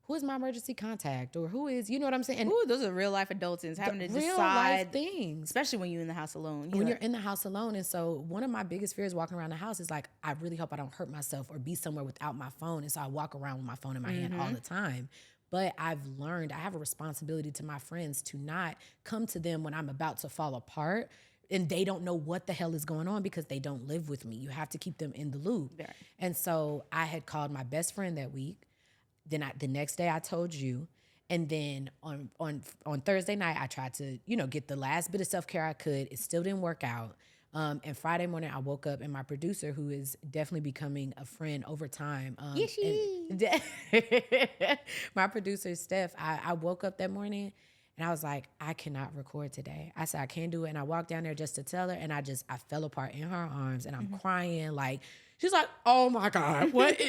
who is my emergency contact, or who is, you know what I'm saying? Ooh, those are real life adults and having to decide real life things, especially when you're in the house alone. When you're in the house alone. And so one of my biggest fears walking around the house is like, I really hope I don't hurt myself or be somewhere without my phone. And so I walk around with my phone in my hand all the time. But I've learned I have a responsibility to my friends to not come to them when I'm about to fall apart and they don't know what the hell is going on, because they don't live with me. You have to keep them in the loop. Right. And so I had called my best friend that week. Then the next day I told you. And then on Thursday night, I tried to, get the last bit of self-care I could. It still didn't work out. And Friday morning, I woke up, and my producer, who is definitely becoming a friend over time. My producer, Steph, I woke up that morning And I was like, I cannot record today. I said, I can't do it. And I walked down there just to tell her. And I fell apart in her arms and I'm crying. Like, she's like, oh my God, what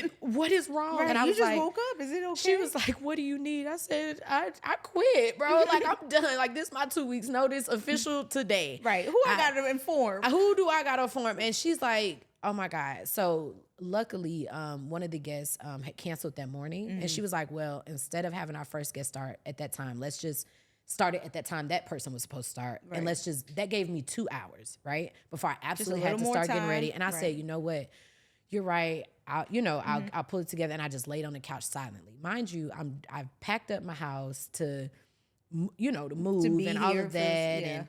is wrong? Right, and I you was just like, woke up. Is it okay? She was like, what do you need? I said, I quit, bro. Like, I'm done. Like, this my 2 weeks notice official today. Right. Who I got to inform? Who do I got to inform? And she's like, oh my God. So luckily, one of the guests had canceled that morning. And she was like, well, instead of having our first guest start at that time, let's just start it at that time that person was supposed to start. Right. And that gave me 2 hours, right? Before I absolutely had to start getting ready. And I said, you know what? You're right. I'll pull it together. And I just laid on the couch silently. Mind you, I've packed up my house to move and all of that. And,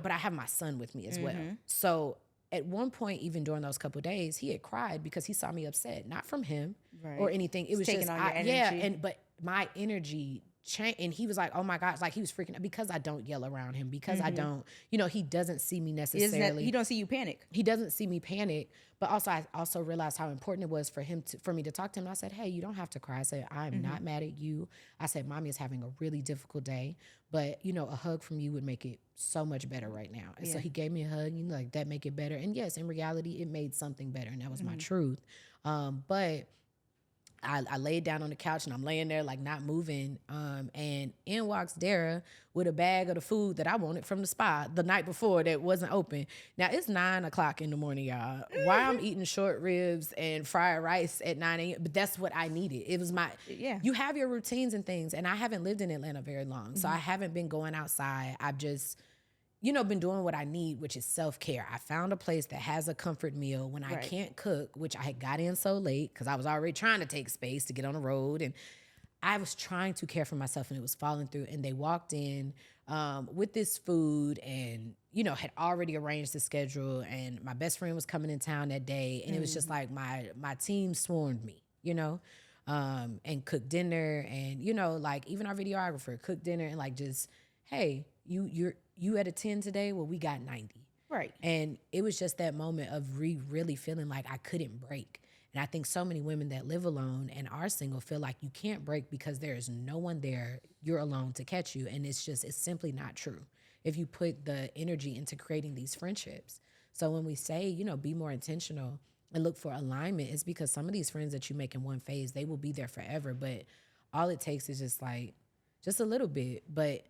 but I have my son with me as well. So at one point, even during those couple of days, he had cried because he saw me upset, not from him or anything. It was taking just, on your energy. but my energy changed. And he was like, oh my gosh, like he was freaking out because I don't yell around him, because I don't, he doesn't see me necessarily. He don't see you panic. He doesn't see me panic. But also, I also realized how important it was for me to talk to him. And I said, hey, you don't have to cry. I said, I'm not mad at you. I said, mommy is having a really difficult day, but a hug from you would make it so much better right now. And so he gave me a hug, like that make it better. And yes, in reality, it made something better. And that was my truth. But I laid down on the couch and I'm laying there like not moving. And in walks Dara with a bag of the food that I wanted from the spa the night before that wasn't open. Now it's 9:00 in the morning, y'all. Why I'm eating short ribs and fried rice at 9 a.m. But that's what I needed. It was you have your routines and things. And I haven't lived in Atlanta very long. So I haven't been going outside. I've just been doing what I need, which is self-care. I found a place that has a comfort meal when I can't cook, which I had got in so late because I was already trying to take space to get on the road. And I was trying to care for myself and it was falling through. And they walked in with this food and, had already arranged the schedule. And my best friend was coming in town that day. And it was just like my team swarmed me, and cooked dinner. And, like even our videographer cooked dinner and like just, hey, you at a 10 today? Well, we got 90. Right. And it was just that moment of really feeling like I couldn't break. And I think so many women that live alone and are single feel like you can't break because there is no one there. You're alone to catch you. And it's simply not true if you put the energy into creating these friendships. So when we say, be more intentional and look for alignment, it's because some of these friends that you make in one phase, they will be there forever. But all it takes is just a little bit. But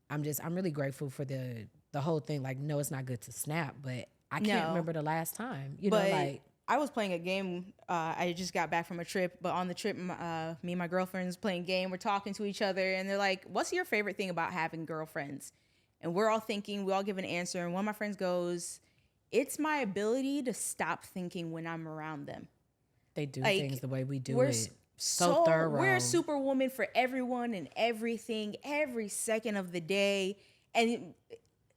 I'm really grateful for the whole thing. Like, no, it's not good to snap, but I can't remember the last time. I was playing a game. I just got back from a trip, but on the trip, me and my girlfriends playing a game. We're talking to each other, and they're like, "What's your favorite thing about having girlfriends?" And we're all thinking. We all give an answer, and one of my friends goes, "It's my ability to stop thinking when I'm around them." They do things the way we do it. So thorough. We're superwoman for everyone and everything, every second of the day. And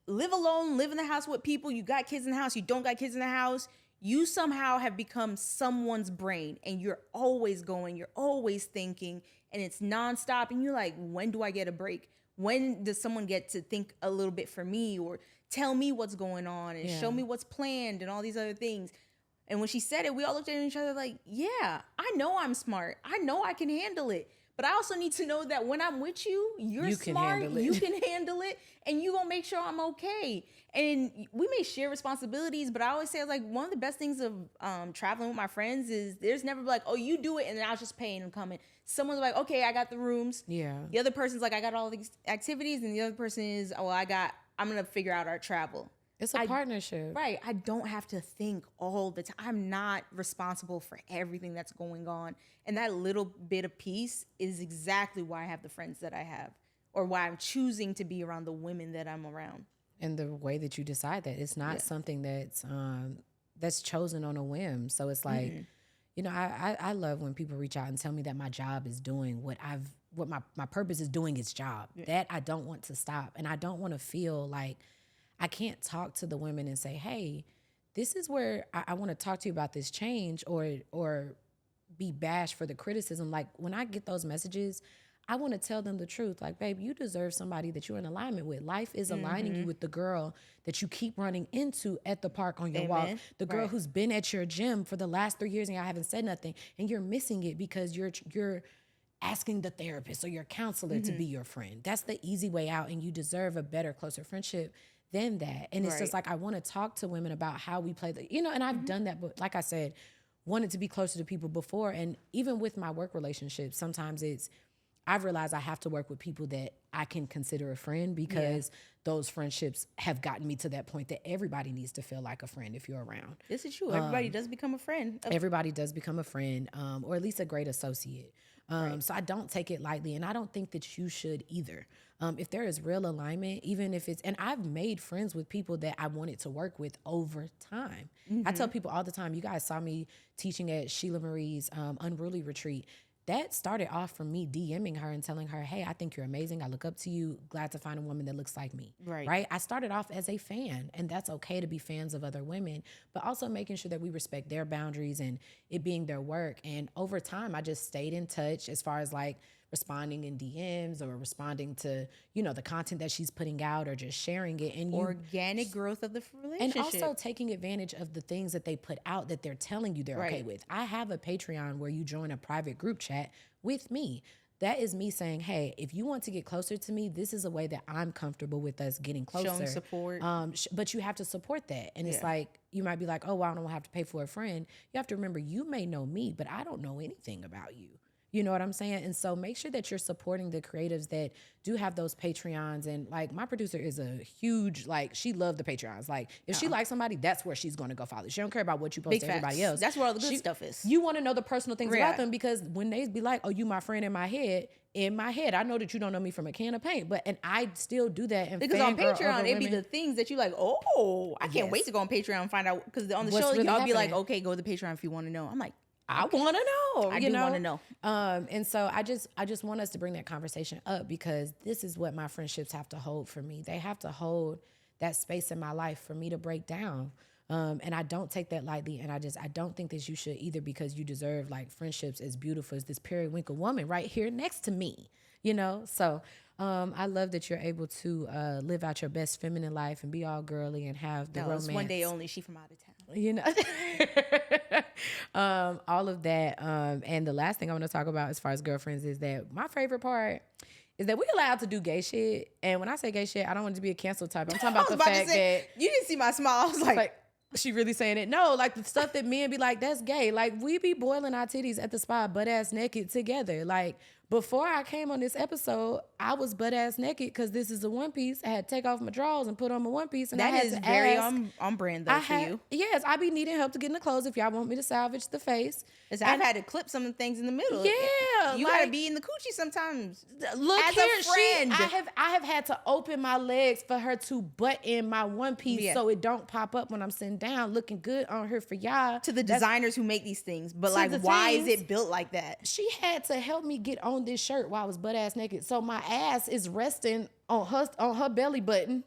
live alone, live in the house with people. You got kids in the house, you don't got kids in the house. You somehow have become someone's brain and you're always going, you're always thinking, and it's nonstop. And you're like, when do I get a break? When does someone get to think a little bit for me or tell me what's going on and show me what's planned and all these other things? And when she said it, we all looked at each other like, yeah, I know I'm smart. I know I can handle it. But I also need to know that when I'm with you, you're smart, you can handle it, and you gonna make sure I'm okay. And we may share responsibilities, but I always say, like, one of the best things of traveling with my friends is there's never like, oh, you do it, and then I'll just pay and come in. Someone's like, okay, I got the rooms. Yeah. The other person's like, I got all these activities, and the other person is, oh, I'm gonna figure out our travel. It's a partnership. Right. I don't have to think all the time. I'm not responsible for everything that's going on. And that little bit of peace is exactly why I have the friends that I have, or why I'm choosing to be around the women that I'm around. And the way that you decide that, it's not something that's chosen on a whim. So it's like, I love when people reach out and tell me that my job is doing what my purpose is doing its job. Yeah. That I don't want to stop. And I don't want to feel like I can't talk to the women and say, hey, this is where I want to talk to you about this change or be bashed for the criticism. Like when I get those messages, I want to tell them the truth. Like, babe, you deserve somebody that you're in alignment with. Life is aligning you with the girl that you keep running into at the park on your walk. The girl who's been at your gym for the last 3 years and y'all haven't said nothing. And you're missing it because you're asking the therapist or your counselor to be your friend. That's the easy way out, and you deserve a better, closer friendship than that. And it's just like, I want to talk to women about how we play the, and I've done that, but like I said, wanted to be closer to people before. And even with my work relationships, sometimes I've realized I have to work with people that I can consider a friend, because those friendships have gotten me to that point that everybody needs to feel like a friend if you're around. This is true. Everybody does become a friend. Everybody does become a friend, or at least a great associate. So I don't take it lightly, and I don't think that you should either. If there is real alignment, even if it's, and I've made friends with people that I wanted to work with over time. I tell people all the time, you guys saw me teaching at Sheila Marie's Unruly Retreat. That started off from me DMing her and telling her, hey, I think you're amazing. I look up to you. Glad to find a woman that looks like me. Right? I started off as a fan, and that's okay to be fans of other women, but also making sure that we respect their boundaries and it being their work. And over time, I just stayed in touch as far as like responding in DMs or responding to, the content that she's putting out, or just sharing it. And organic growth of the relationship. And also taking advantage of the things that they put out that they're telling you they're okay with. I have a Patreon where you join a private group chat with me. That is me saying, hey, if you want to get closer to me, this is a way that I'm comfortable with us getting closer. Showing support. But you have to support that. And it's like, you might be like, oh, well, I don't have to pay for a friend. You have to remember, you may know me, but I don't know anything about you. You know what I'm saying? And so make sure that you're supporting the creatives that do have those Patreons. And like, my producer is a huge, like, she loved the Patreons. Like, if she likes somebody, that's where she's going to go follow. She don't care about what you post to everybody else. That's where all the good stuff is. You want to know the personal things about them, because when they be like, oh, you my friend in my head, I know that you don't know me from a can of paint, and I still do that. And because on Patreon, it'd be the things that you like, oh, I can't wait to go on Patreon and find out, because on the show, really I'll be like, okay, go to the Patreon if you want to know. I'm like, I want to know. I do want to know. And so I just want us to bring that conversation up, because this is what my friendships have to hold for me. They have to hold that space in my life for me to break down. And I don't take that lightly. And I don't think that you should either, because you deserve like friendships as beautiful as this periwinkle woman right here next to me, So I love that you're able to live out your best feminine life and be all girly and have the romance. It's one day only. She from out of town. All of that. And the last thing I want to talk about as far as girlfriends is that my favorite part is that we allowed to do gay shit. And when I say gay shit, I don't want it to be a cancel type. I'm talking about the fact that you didn't see my smile. I was like, she really saying it? No, like the stuff that men be like, that's gay. Like, we be boiling our titties at the spa, butt ass naked together. Like, before I came on this episode, I was butt ass naked because this is a one piece. I had to take off my drawers and put on my one piece. And that is very on brand though for you. Yes, I be needing help to get in the clothes if y'all want me to salvage the face. I've had to clip some things in the middle. Yeah, you gotta be in the coochie sometimes. Look as here, a friend. I have had to open my legs for her to butt in my one piece so it don't pop up when I'm sitting down, looking good on her for y'all. To the designers who make these things, but like, why is it built like that? She had to help me get on this shirt while I was butt ass naked, so my ass is resting on her belly button.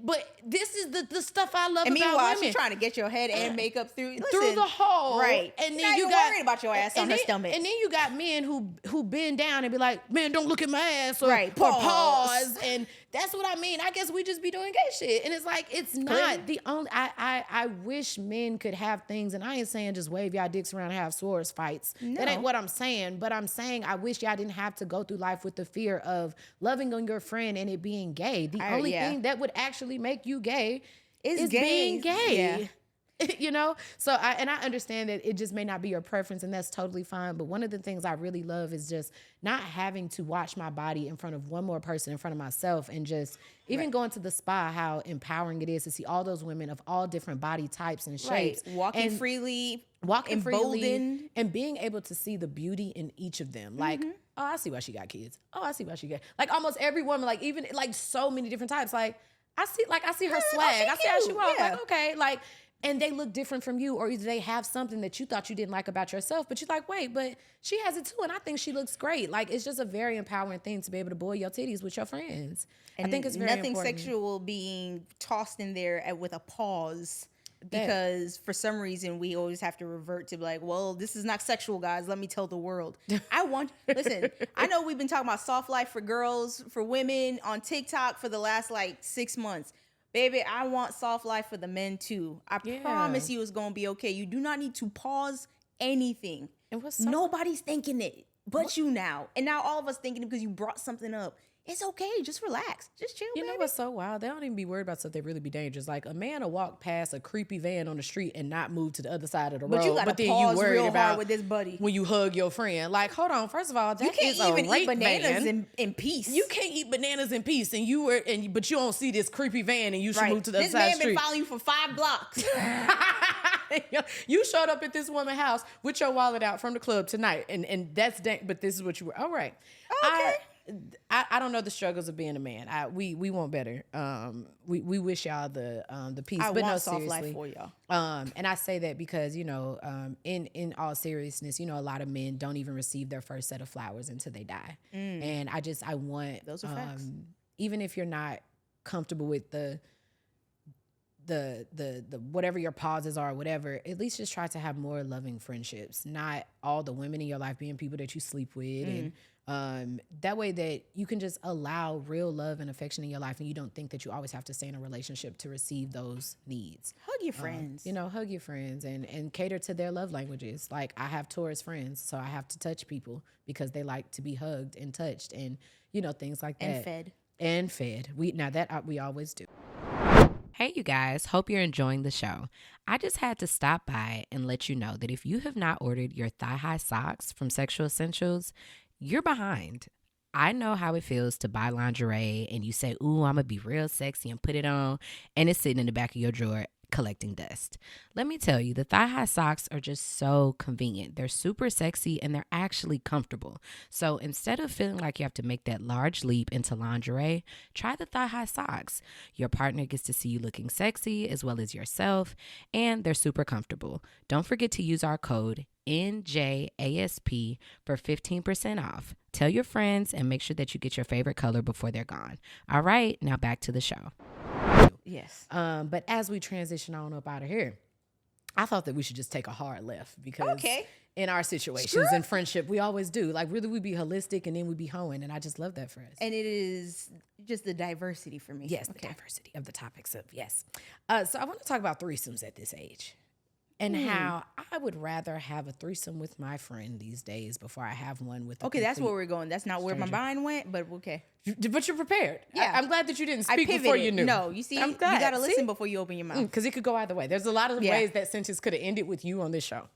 But this is the stuff I love about women. She's trying to get your head and makeup through the hole, right? And then you got worried about your ass on her stomach. And then you got men who bend down and be like, "Man, don't look at my ass," or pause. And that's what I mean. I guess we just be doing gay shit, and it's like it's not the only. I wish men could have things, and I ain't saying just wave y'all dicks around and have swords fights. No. That ain't what I'm saying. But I'm saying I wish y'all didn't have to go through life with the fear of loving on your friend and it being gay. The only thing that would actually make you gay is being gay. Yeah. So I understand that it just may not be your preference, and that's totally fine. But one of the things I really love is just not having to watch my body in front of one more person, in front of myself, and just even going to the spa, how empowering it is to see all those women of all different body types and shapes. Walking freely, and being able to see the beauty in each of them. Like, oh, I see why she got kids. Oh, I see why she got, like, almost every woman, like, even like so many different types. Like, I see her swag. I see how she walks. Like, okay, like, and they look different from you, or either they have something that you thought you didn't like about yourself, but you're like, wait, but she has it too, and I think she looks great. Like, it's just a very empowering thing to be able to boil your titties with your friends. And I think it's very nothing important. Sexual being tossed in there with a pause, because for some reason we always have to revert to like, well, this is not sexual, guys. Let me tell the world. Listen, I know we've been talking about soft life for girls, for women on TikTok for the last like 6 months. Baby, I want soft life for the men too. I promise you it's going to be okay. You do not need to pause anything. Nobody's thinking it. but you now. And now all of us thinking because you brought something up, it's okay. Just relax. Just chill, You know what's so wild? They don't even be worried about stuff that really be dangerous. Like, a man will walk past a creepy van on the street and not move to the other side of the road. But you gotta pause real hard with this buddy. When you hug your friend. Like, hold on. First of all, that is a rape van. You can't even eat bananas in peace. You can't eat bananas in peace, but you don't see this creepy van and you should move to the other side of the street. This man been following you for 5 blocks. You showed up at this woman's house with your wallet out from the club tonight, and that's but this is what you were. All right. Okay. I don't know the struggles of being a man. We want better. We wish y'all the peace. I but want no, soft seriously. life for y'all. And I say that because, in all seriousness, a lot of men don't even receive their first set of flowers until they die. And I want those are facts. Even if you're not comfortable with the whatever your pauses are, whatever, at least just try to have more loving friendships. Not all the women in your life being people that you sleep with, and that way that you can just allow real love and affection in your life, and you don't think that you always have to stay in a relationship to receive those needs. Hug your friends. Hug your friends and cater to their love languages. Like, I have Taurus friends, so I have to touch people because they like to be hugged and touched, and things like that. And fed. We always do. Hey, you guys. Hope you're enjoying the show. I just had to stop by and let you know that if you have not ordered your thigh-high socks from Sexual Essentials, you're behind. I know how it feels to buy lingerie and you say, ooh, I'm going to be real sexy and put it on, and it's sitting in the back of your drawer collecting dust. Let me tell you, the thigh-high socks are just so convenient. They're super sexy and they're actually comfortable. So instead of feeling like you have to make that large leap into lingerie, try the thigh-high socks. Your partner gets to see you looking sexy as well as yourself, and they're super comfortable. Don't forget to use our code NJASP for 15% off. Tell your friends and make sure that you get your favorite color before they're gone. All right, now back to the show. Yes. But as we transition on up out of here, I thought that we should just take a hard left because in our situations and friendship, we always do. Like, really, we be holistic and then we be hoeing, and I just love that for us. And it is just the diversity for me. Yes, the diversity of the topics of, yes. So I want to talk about threesomes at this age. And how I would rather have a threesome with my friend these days before I have one with a that's where we're going. That's not where my mind went, but okay. But you're prepared. Yeah. I'm glad that you didn't speak before you knew. No, you see, you got to listen before you open your mouth. Because it could go either way. There's a lot of ways that sentence could have ended with you on this show.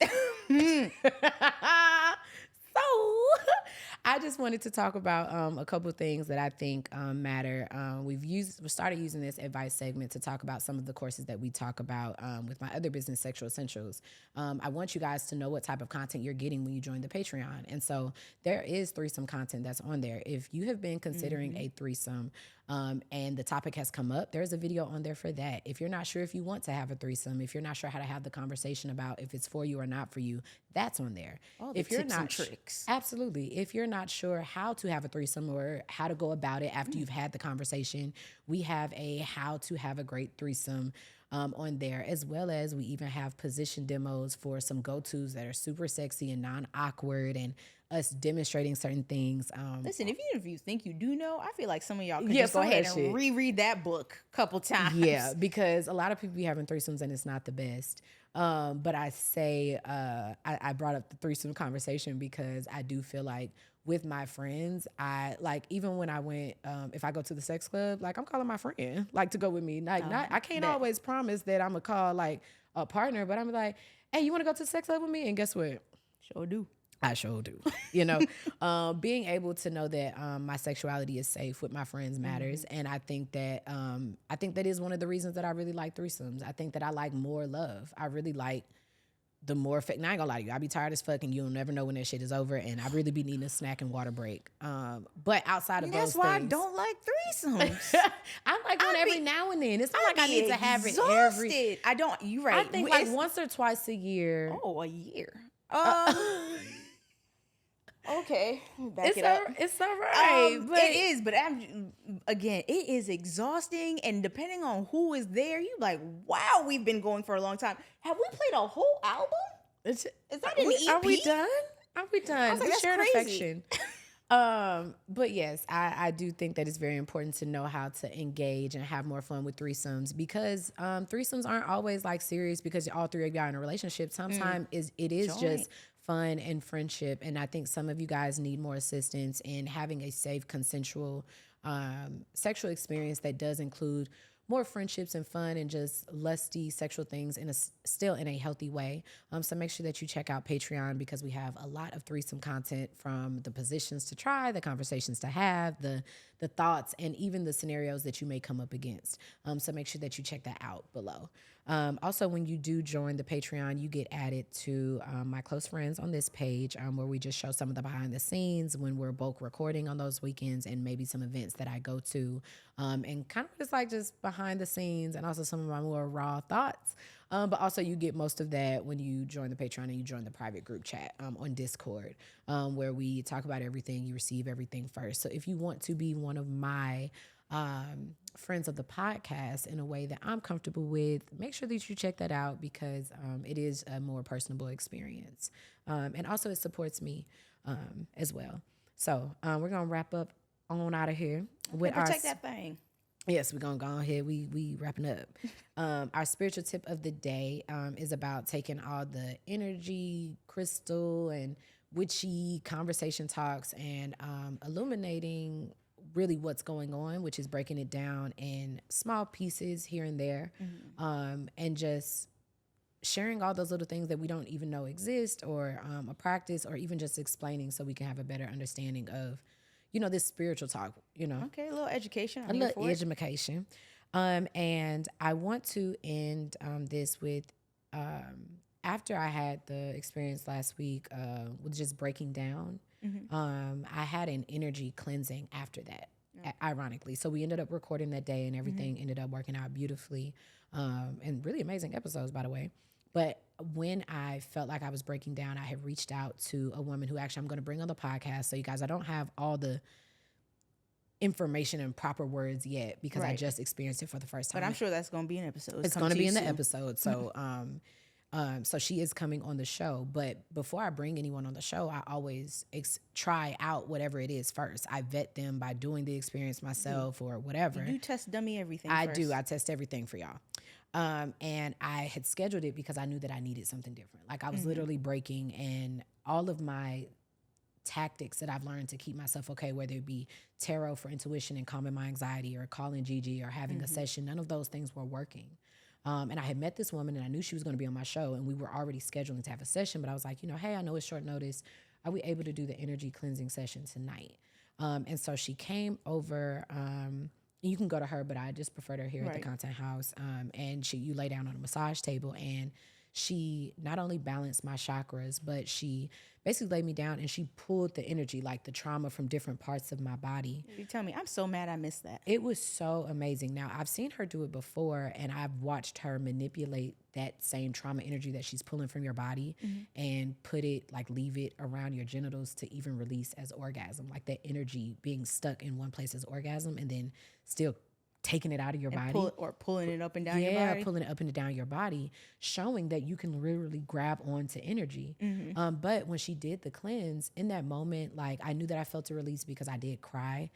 So I just wanted to talk about a couple of things that I think matter. We started using this advice segment to talk about some of the courses that we talk about with my other business, Sexual Essentials. I want you guys to know what type of content you're getting when you join the Patreon. And so there is threesome content that's on there. If you have been considering a threesome and the topic has come up, there's a video on there for that. If you're not sure if you want to have a threesome, if you're not sure how to have the conversation about if it's for you or not for you, that's on there. All the tips and tricks. Absolutely. If you're not sure how to have a threesome or how to go about it after you've had the conversation, we have a how to have a great threesome on there, as well as we even have position demos for some go-tos that are super sexy and non-awkward, and us demonstrating certain things. Listen, if you think you do know, I feel like some of y'all can just go ahead and reread that book a couple times. Yeah, because a lot of people be having threesomes and it's not the best. But I say I brought up the threesome conversation because I do feel like with my friends, I like, even when I went, if I go to the sex club, like I'm calling my friend like to go with me. Like I can't always promise that I'm gonna call like a partner, but I'm like, hey, you want to go to the sex club with me? And guess what? Sure do. I sure do. Being able to know that my sexuality is safe with my friends matters. And I think that is one of the reasons that I really like threesomes. I think that I like more love. I really like the more now, I ain't gonna lie to you, I be tired as fuck and you'll never know when that shit is over, and I really be needing a snack and water break. But outside of those things, that's why I don't like threesomes. I like one every now and then. It's not like I need to have it every. I don't. You right. I think like once or twice a year. Oh, a year. Okay, it's all right. But it is. But again, it is exhausting, and depending on who is there, you like, wow, we've been going for a long time. Have we played a whole album? Is that an EP? Are we done? I was like, we that's share crazy. affection. But yes, I do think that it's very important to know how to engage and have more fun with threesomes, because threesomes aren't always like serious because all three of y'all in a relationship. Sometimes it is just fun and friendship. And I think some of you guys need more assistance in having a safe, consensual sexual experience that does include more friendships and fun and just lusty sexual things still in a healthy way. So make sure that you check out Patreon, because we have a lot of threesome content, from the positions to try, the conversations to have, the thoughts, and even the scenarios that you may come up against. So make sure that you check that out below. Also, when you do join the Patreon, you get added to my close friends on this page, where we just show some of the behind the scenes when we're bulk recording on those weekends, and maybe some events that I go to, and kind of just behind the scenes, and also some of my more raw thoughts. But also you get most of that when you join the Patreon and you join the private group chat on Discord, where we talk about everything. You receive everything first. So if you want to be one of my friends of the podcast in a way that I'm comfortable with, make sure that you check that out, because it is a more personable experience. And also it supports me as well. So we're going to wrap up on out of here. With protect that thing. Yes, we're going to go ahead. We wrapping up. Our spiritual tip of the day is about taking all the energy, crystal, and witchy conversation talks and illuminating really what's going on, which is breaking it down in small pieces here and there, and just sharing all those little things that we don't even know exist, or a practice, or even just explaining so we can have a better understanding of, this spiritual talk, Okay, a little education. A little education. And I want to end this with, after I had the experience last week with just breaking down, I had an energy cleansing after that, ironically. So we ended up recording that day, and everything ended up working out beautifully, and really amazing episodes, by the way. But when I felt like I was breaking down, I had reached out to a woman who actually I'm going to bring on the podcast. So you guys, I don't have all the information and proper words yet, because I just experienced it for the first time. But I'm sure that's going to be an episode. It's going to be in the episode. So, so she is coming on the show. But before I bring anyone on the show, I always try out whatever it is first. I vet them by doing the experience myself or whatever. You do test dummy everything I first. do. I test everything for y'all. And I had scheduled it because I knew that I needed something different. Like I was literally breaking, and all of my tactics that I've learned to keep myself okay, whether it be tarot for intuition and calming my anxiety, or calling Gigi, or having a session, none of those things were working. And I had met this woman, and I knew she was going to be on my show, and we were already scheduling to have a session, but I was like, hey, I know it's short notice. Are we able to do the energy cleansing session tonight? And so she came over, you can go to her, but I just preferred her here at the Content House. And you lay down on a massage table, and she not only balanced my chakras, but she basically laid me down and she pulled the energy, like the trauma from different parts of my body. You tell me, I'm so mad I missed that. It was so amazing. Now, I've seen her do it before, and I've watched her manipulate that same trauma energy that she's pulling from your body and leave it around your genitals to even release as orgasm, like that energy being stuck in one place as orgasm, and then still taking it out of your body. Pulling it up and down your body. Yeah, pulling it up and down your body, showing that you can literally grab onto energy. But when she did the cleanse, in that moment, like I knew that I felt a release, because I did cry,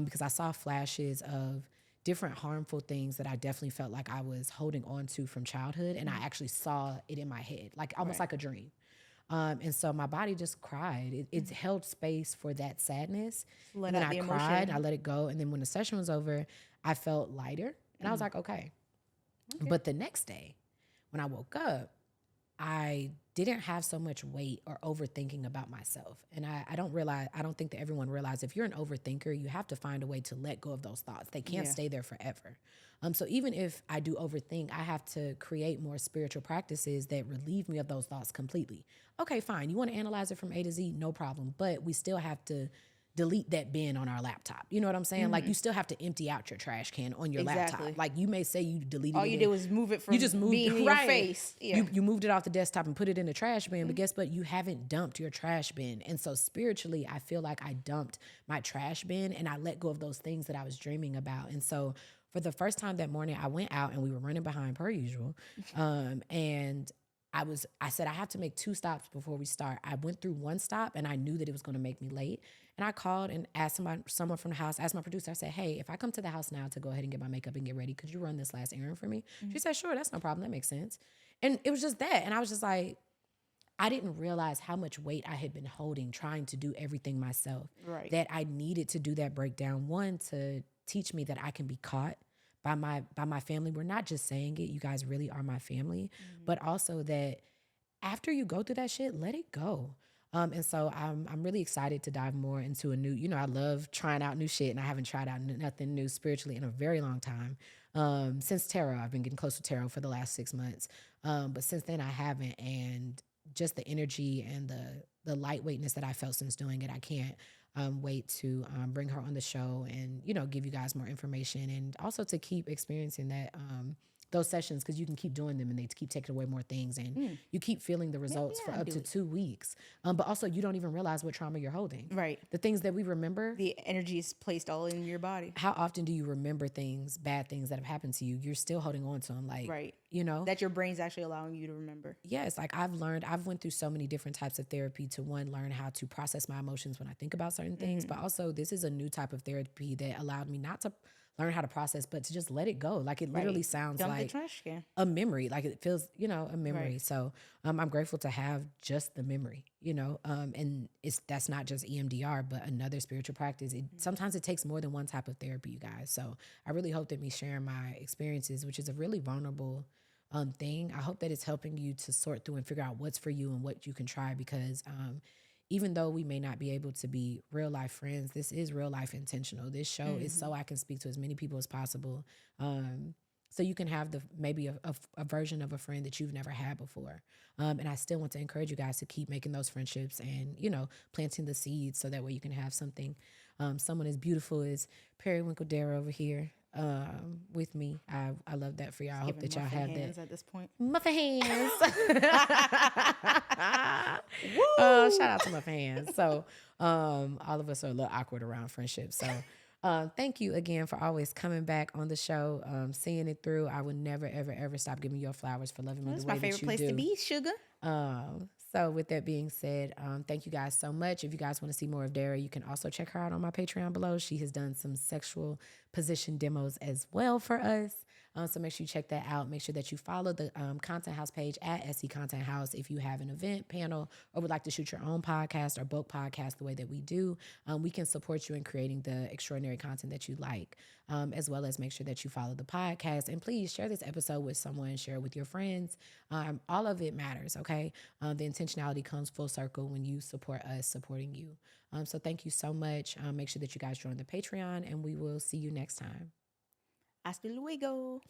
because I saw flashes of different harmful things that I definitely felt like I was holding on to from childhood. And I actually saw it in my head, like almost like a dream. And so my body just cried. It held space for that sadness. And then I cried, I let it go. And then when the session was over, I felt lighter, and I was like, okay. But the next day when I woke up, I didn't have so much weight or overthinking about myself. And I don't think that everyone realizes, if you're an overthinker, you have to find a way to let go of those thoughts. They can't stay there forever. So even if I do overthink, I have to create more spiritual practices that relieve me of those thoughts completely. Okay, fine. You want to analyze it from A to Z, no problem. But we still have to delete that bin on our laptop. You know what I'm saying? Like you still have to empty out your trash can on your laptop. Like you may say you deleted it. All you did was move it from being in your face. Yeah. You moved it off the desktop and put it in the trash bin, but guess what? You haven't dumped your trash bin. And so spiritually, I feel like I dumped my trash bin and I let go of those things that I was dreaming about. And so for the first time that morning, I went out and we were running behind per usual. And I said, I have to make 2 stops before we start. I went through 1 stop and I knew that it was going to make me late. And I called and asked someone from the house, asked my producer, I said, hey, if I come to the house now to go ahead and get my makeup and get ready, could you run this last errand for me? She said, sure, that's no problem. That makes sense. And it was just that. And I was just like, I didn't realize how much weight I had been holding trying to do everything myself. Right. That I needed to do that breakdown. One, to teach me that I can be caught by my family. We're not just saying it. You guys really are my family. But also that after you go through that shit, let it go. And so I'm really excited to dive more into a new, I love trying out new shit, and I haven't tried out nothing new spiritually in a very long time. Since tarot, I've been getting close to tarot for the last 6 months. But since then I haven't. And just the energy and the lightweightness that I felt since doing it, I can't wait to bring her on the show and, give you guys more information, and also to keep experiencing that, those sessions, because you can keep doing them and they keep taking away more things, and you keep feeling the results for up to 2 weeks. But also you don't even realize what trauma you're holding. Right. The things that we remember. The energy is placed all in your body. How often do you remember things, bad things that have happened to you? You're still holding on to them. Like, right. That your brain's actually allowing you to remember. Yes. Like I've went through so many different types of therapy to, one, learn how to process my emotions when I think about certain things. But also this is a new type of therapy that allowed me not to learn how to process, but to just let it go. Like it literally sounds Dump like the trash can. A memory. Like it feels, a memory. Right. So I'm grateful to have just the memory, and that's not just EMDR, but another spiritual practice. Sometimes it takes more than one type of therapy, you guys. So I really hope that me sharing my experiences, which is a really vulnerable thing, I hope that it's helping you to sort through and figure out what's for you and what you can try, because even though we may not be able to be real life friends, this is real life intentional. This show is so I can speak to as many people as possible. So you can have maybe a version of a friend that you've never had before. And I still want to encourage you guys to keep making those friendships and, planting the seeds, so that way you can have something, someone as beautiful as Periwinkle Dara over here with me. I love that for y'all. I hope that y'all have that. At this point. Muffin hands. Shout out to Muffin hands. So all of us are a little awkward around friendship. So thank you again for always coming back on the show, seeing it through. I would never, ever, ever stop giving you your flowers for loving me the way that you do. That's my favorite place to be, Suga. So with that being said, thank you guys so much. If you guys want to see more of Dara, you can also check her out on my Patreon below. She has done some sexual position demos as well for us. So make sure you check that out. Make sure that you follow the Content House page at SC Content House if you have an event, panel, or would like to shoot your own podcast or bulk podcast the way that we do. We can support you in creating the extraordinary content that you like, as well as make sure that you follow the podcast. And please share this episode with someone, share it with your friends. All of it matters, okay? The intentionality comes full circle when you support us supporting you. So thank you so much. Make sure that you guys join the Patreon, and we will see you next time. Hasta luego.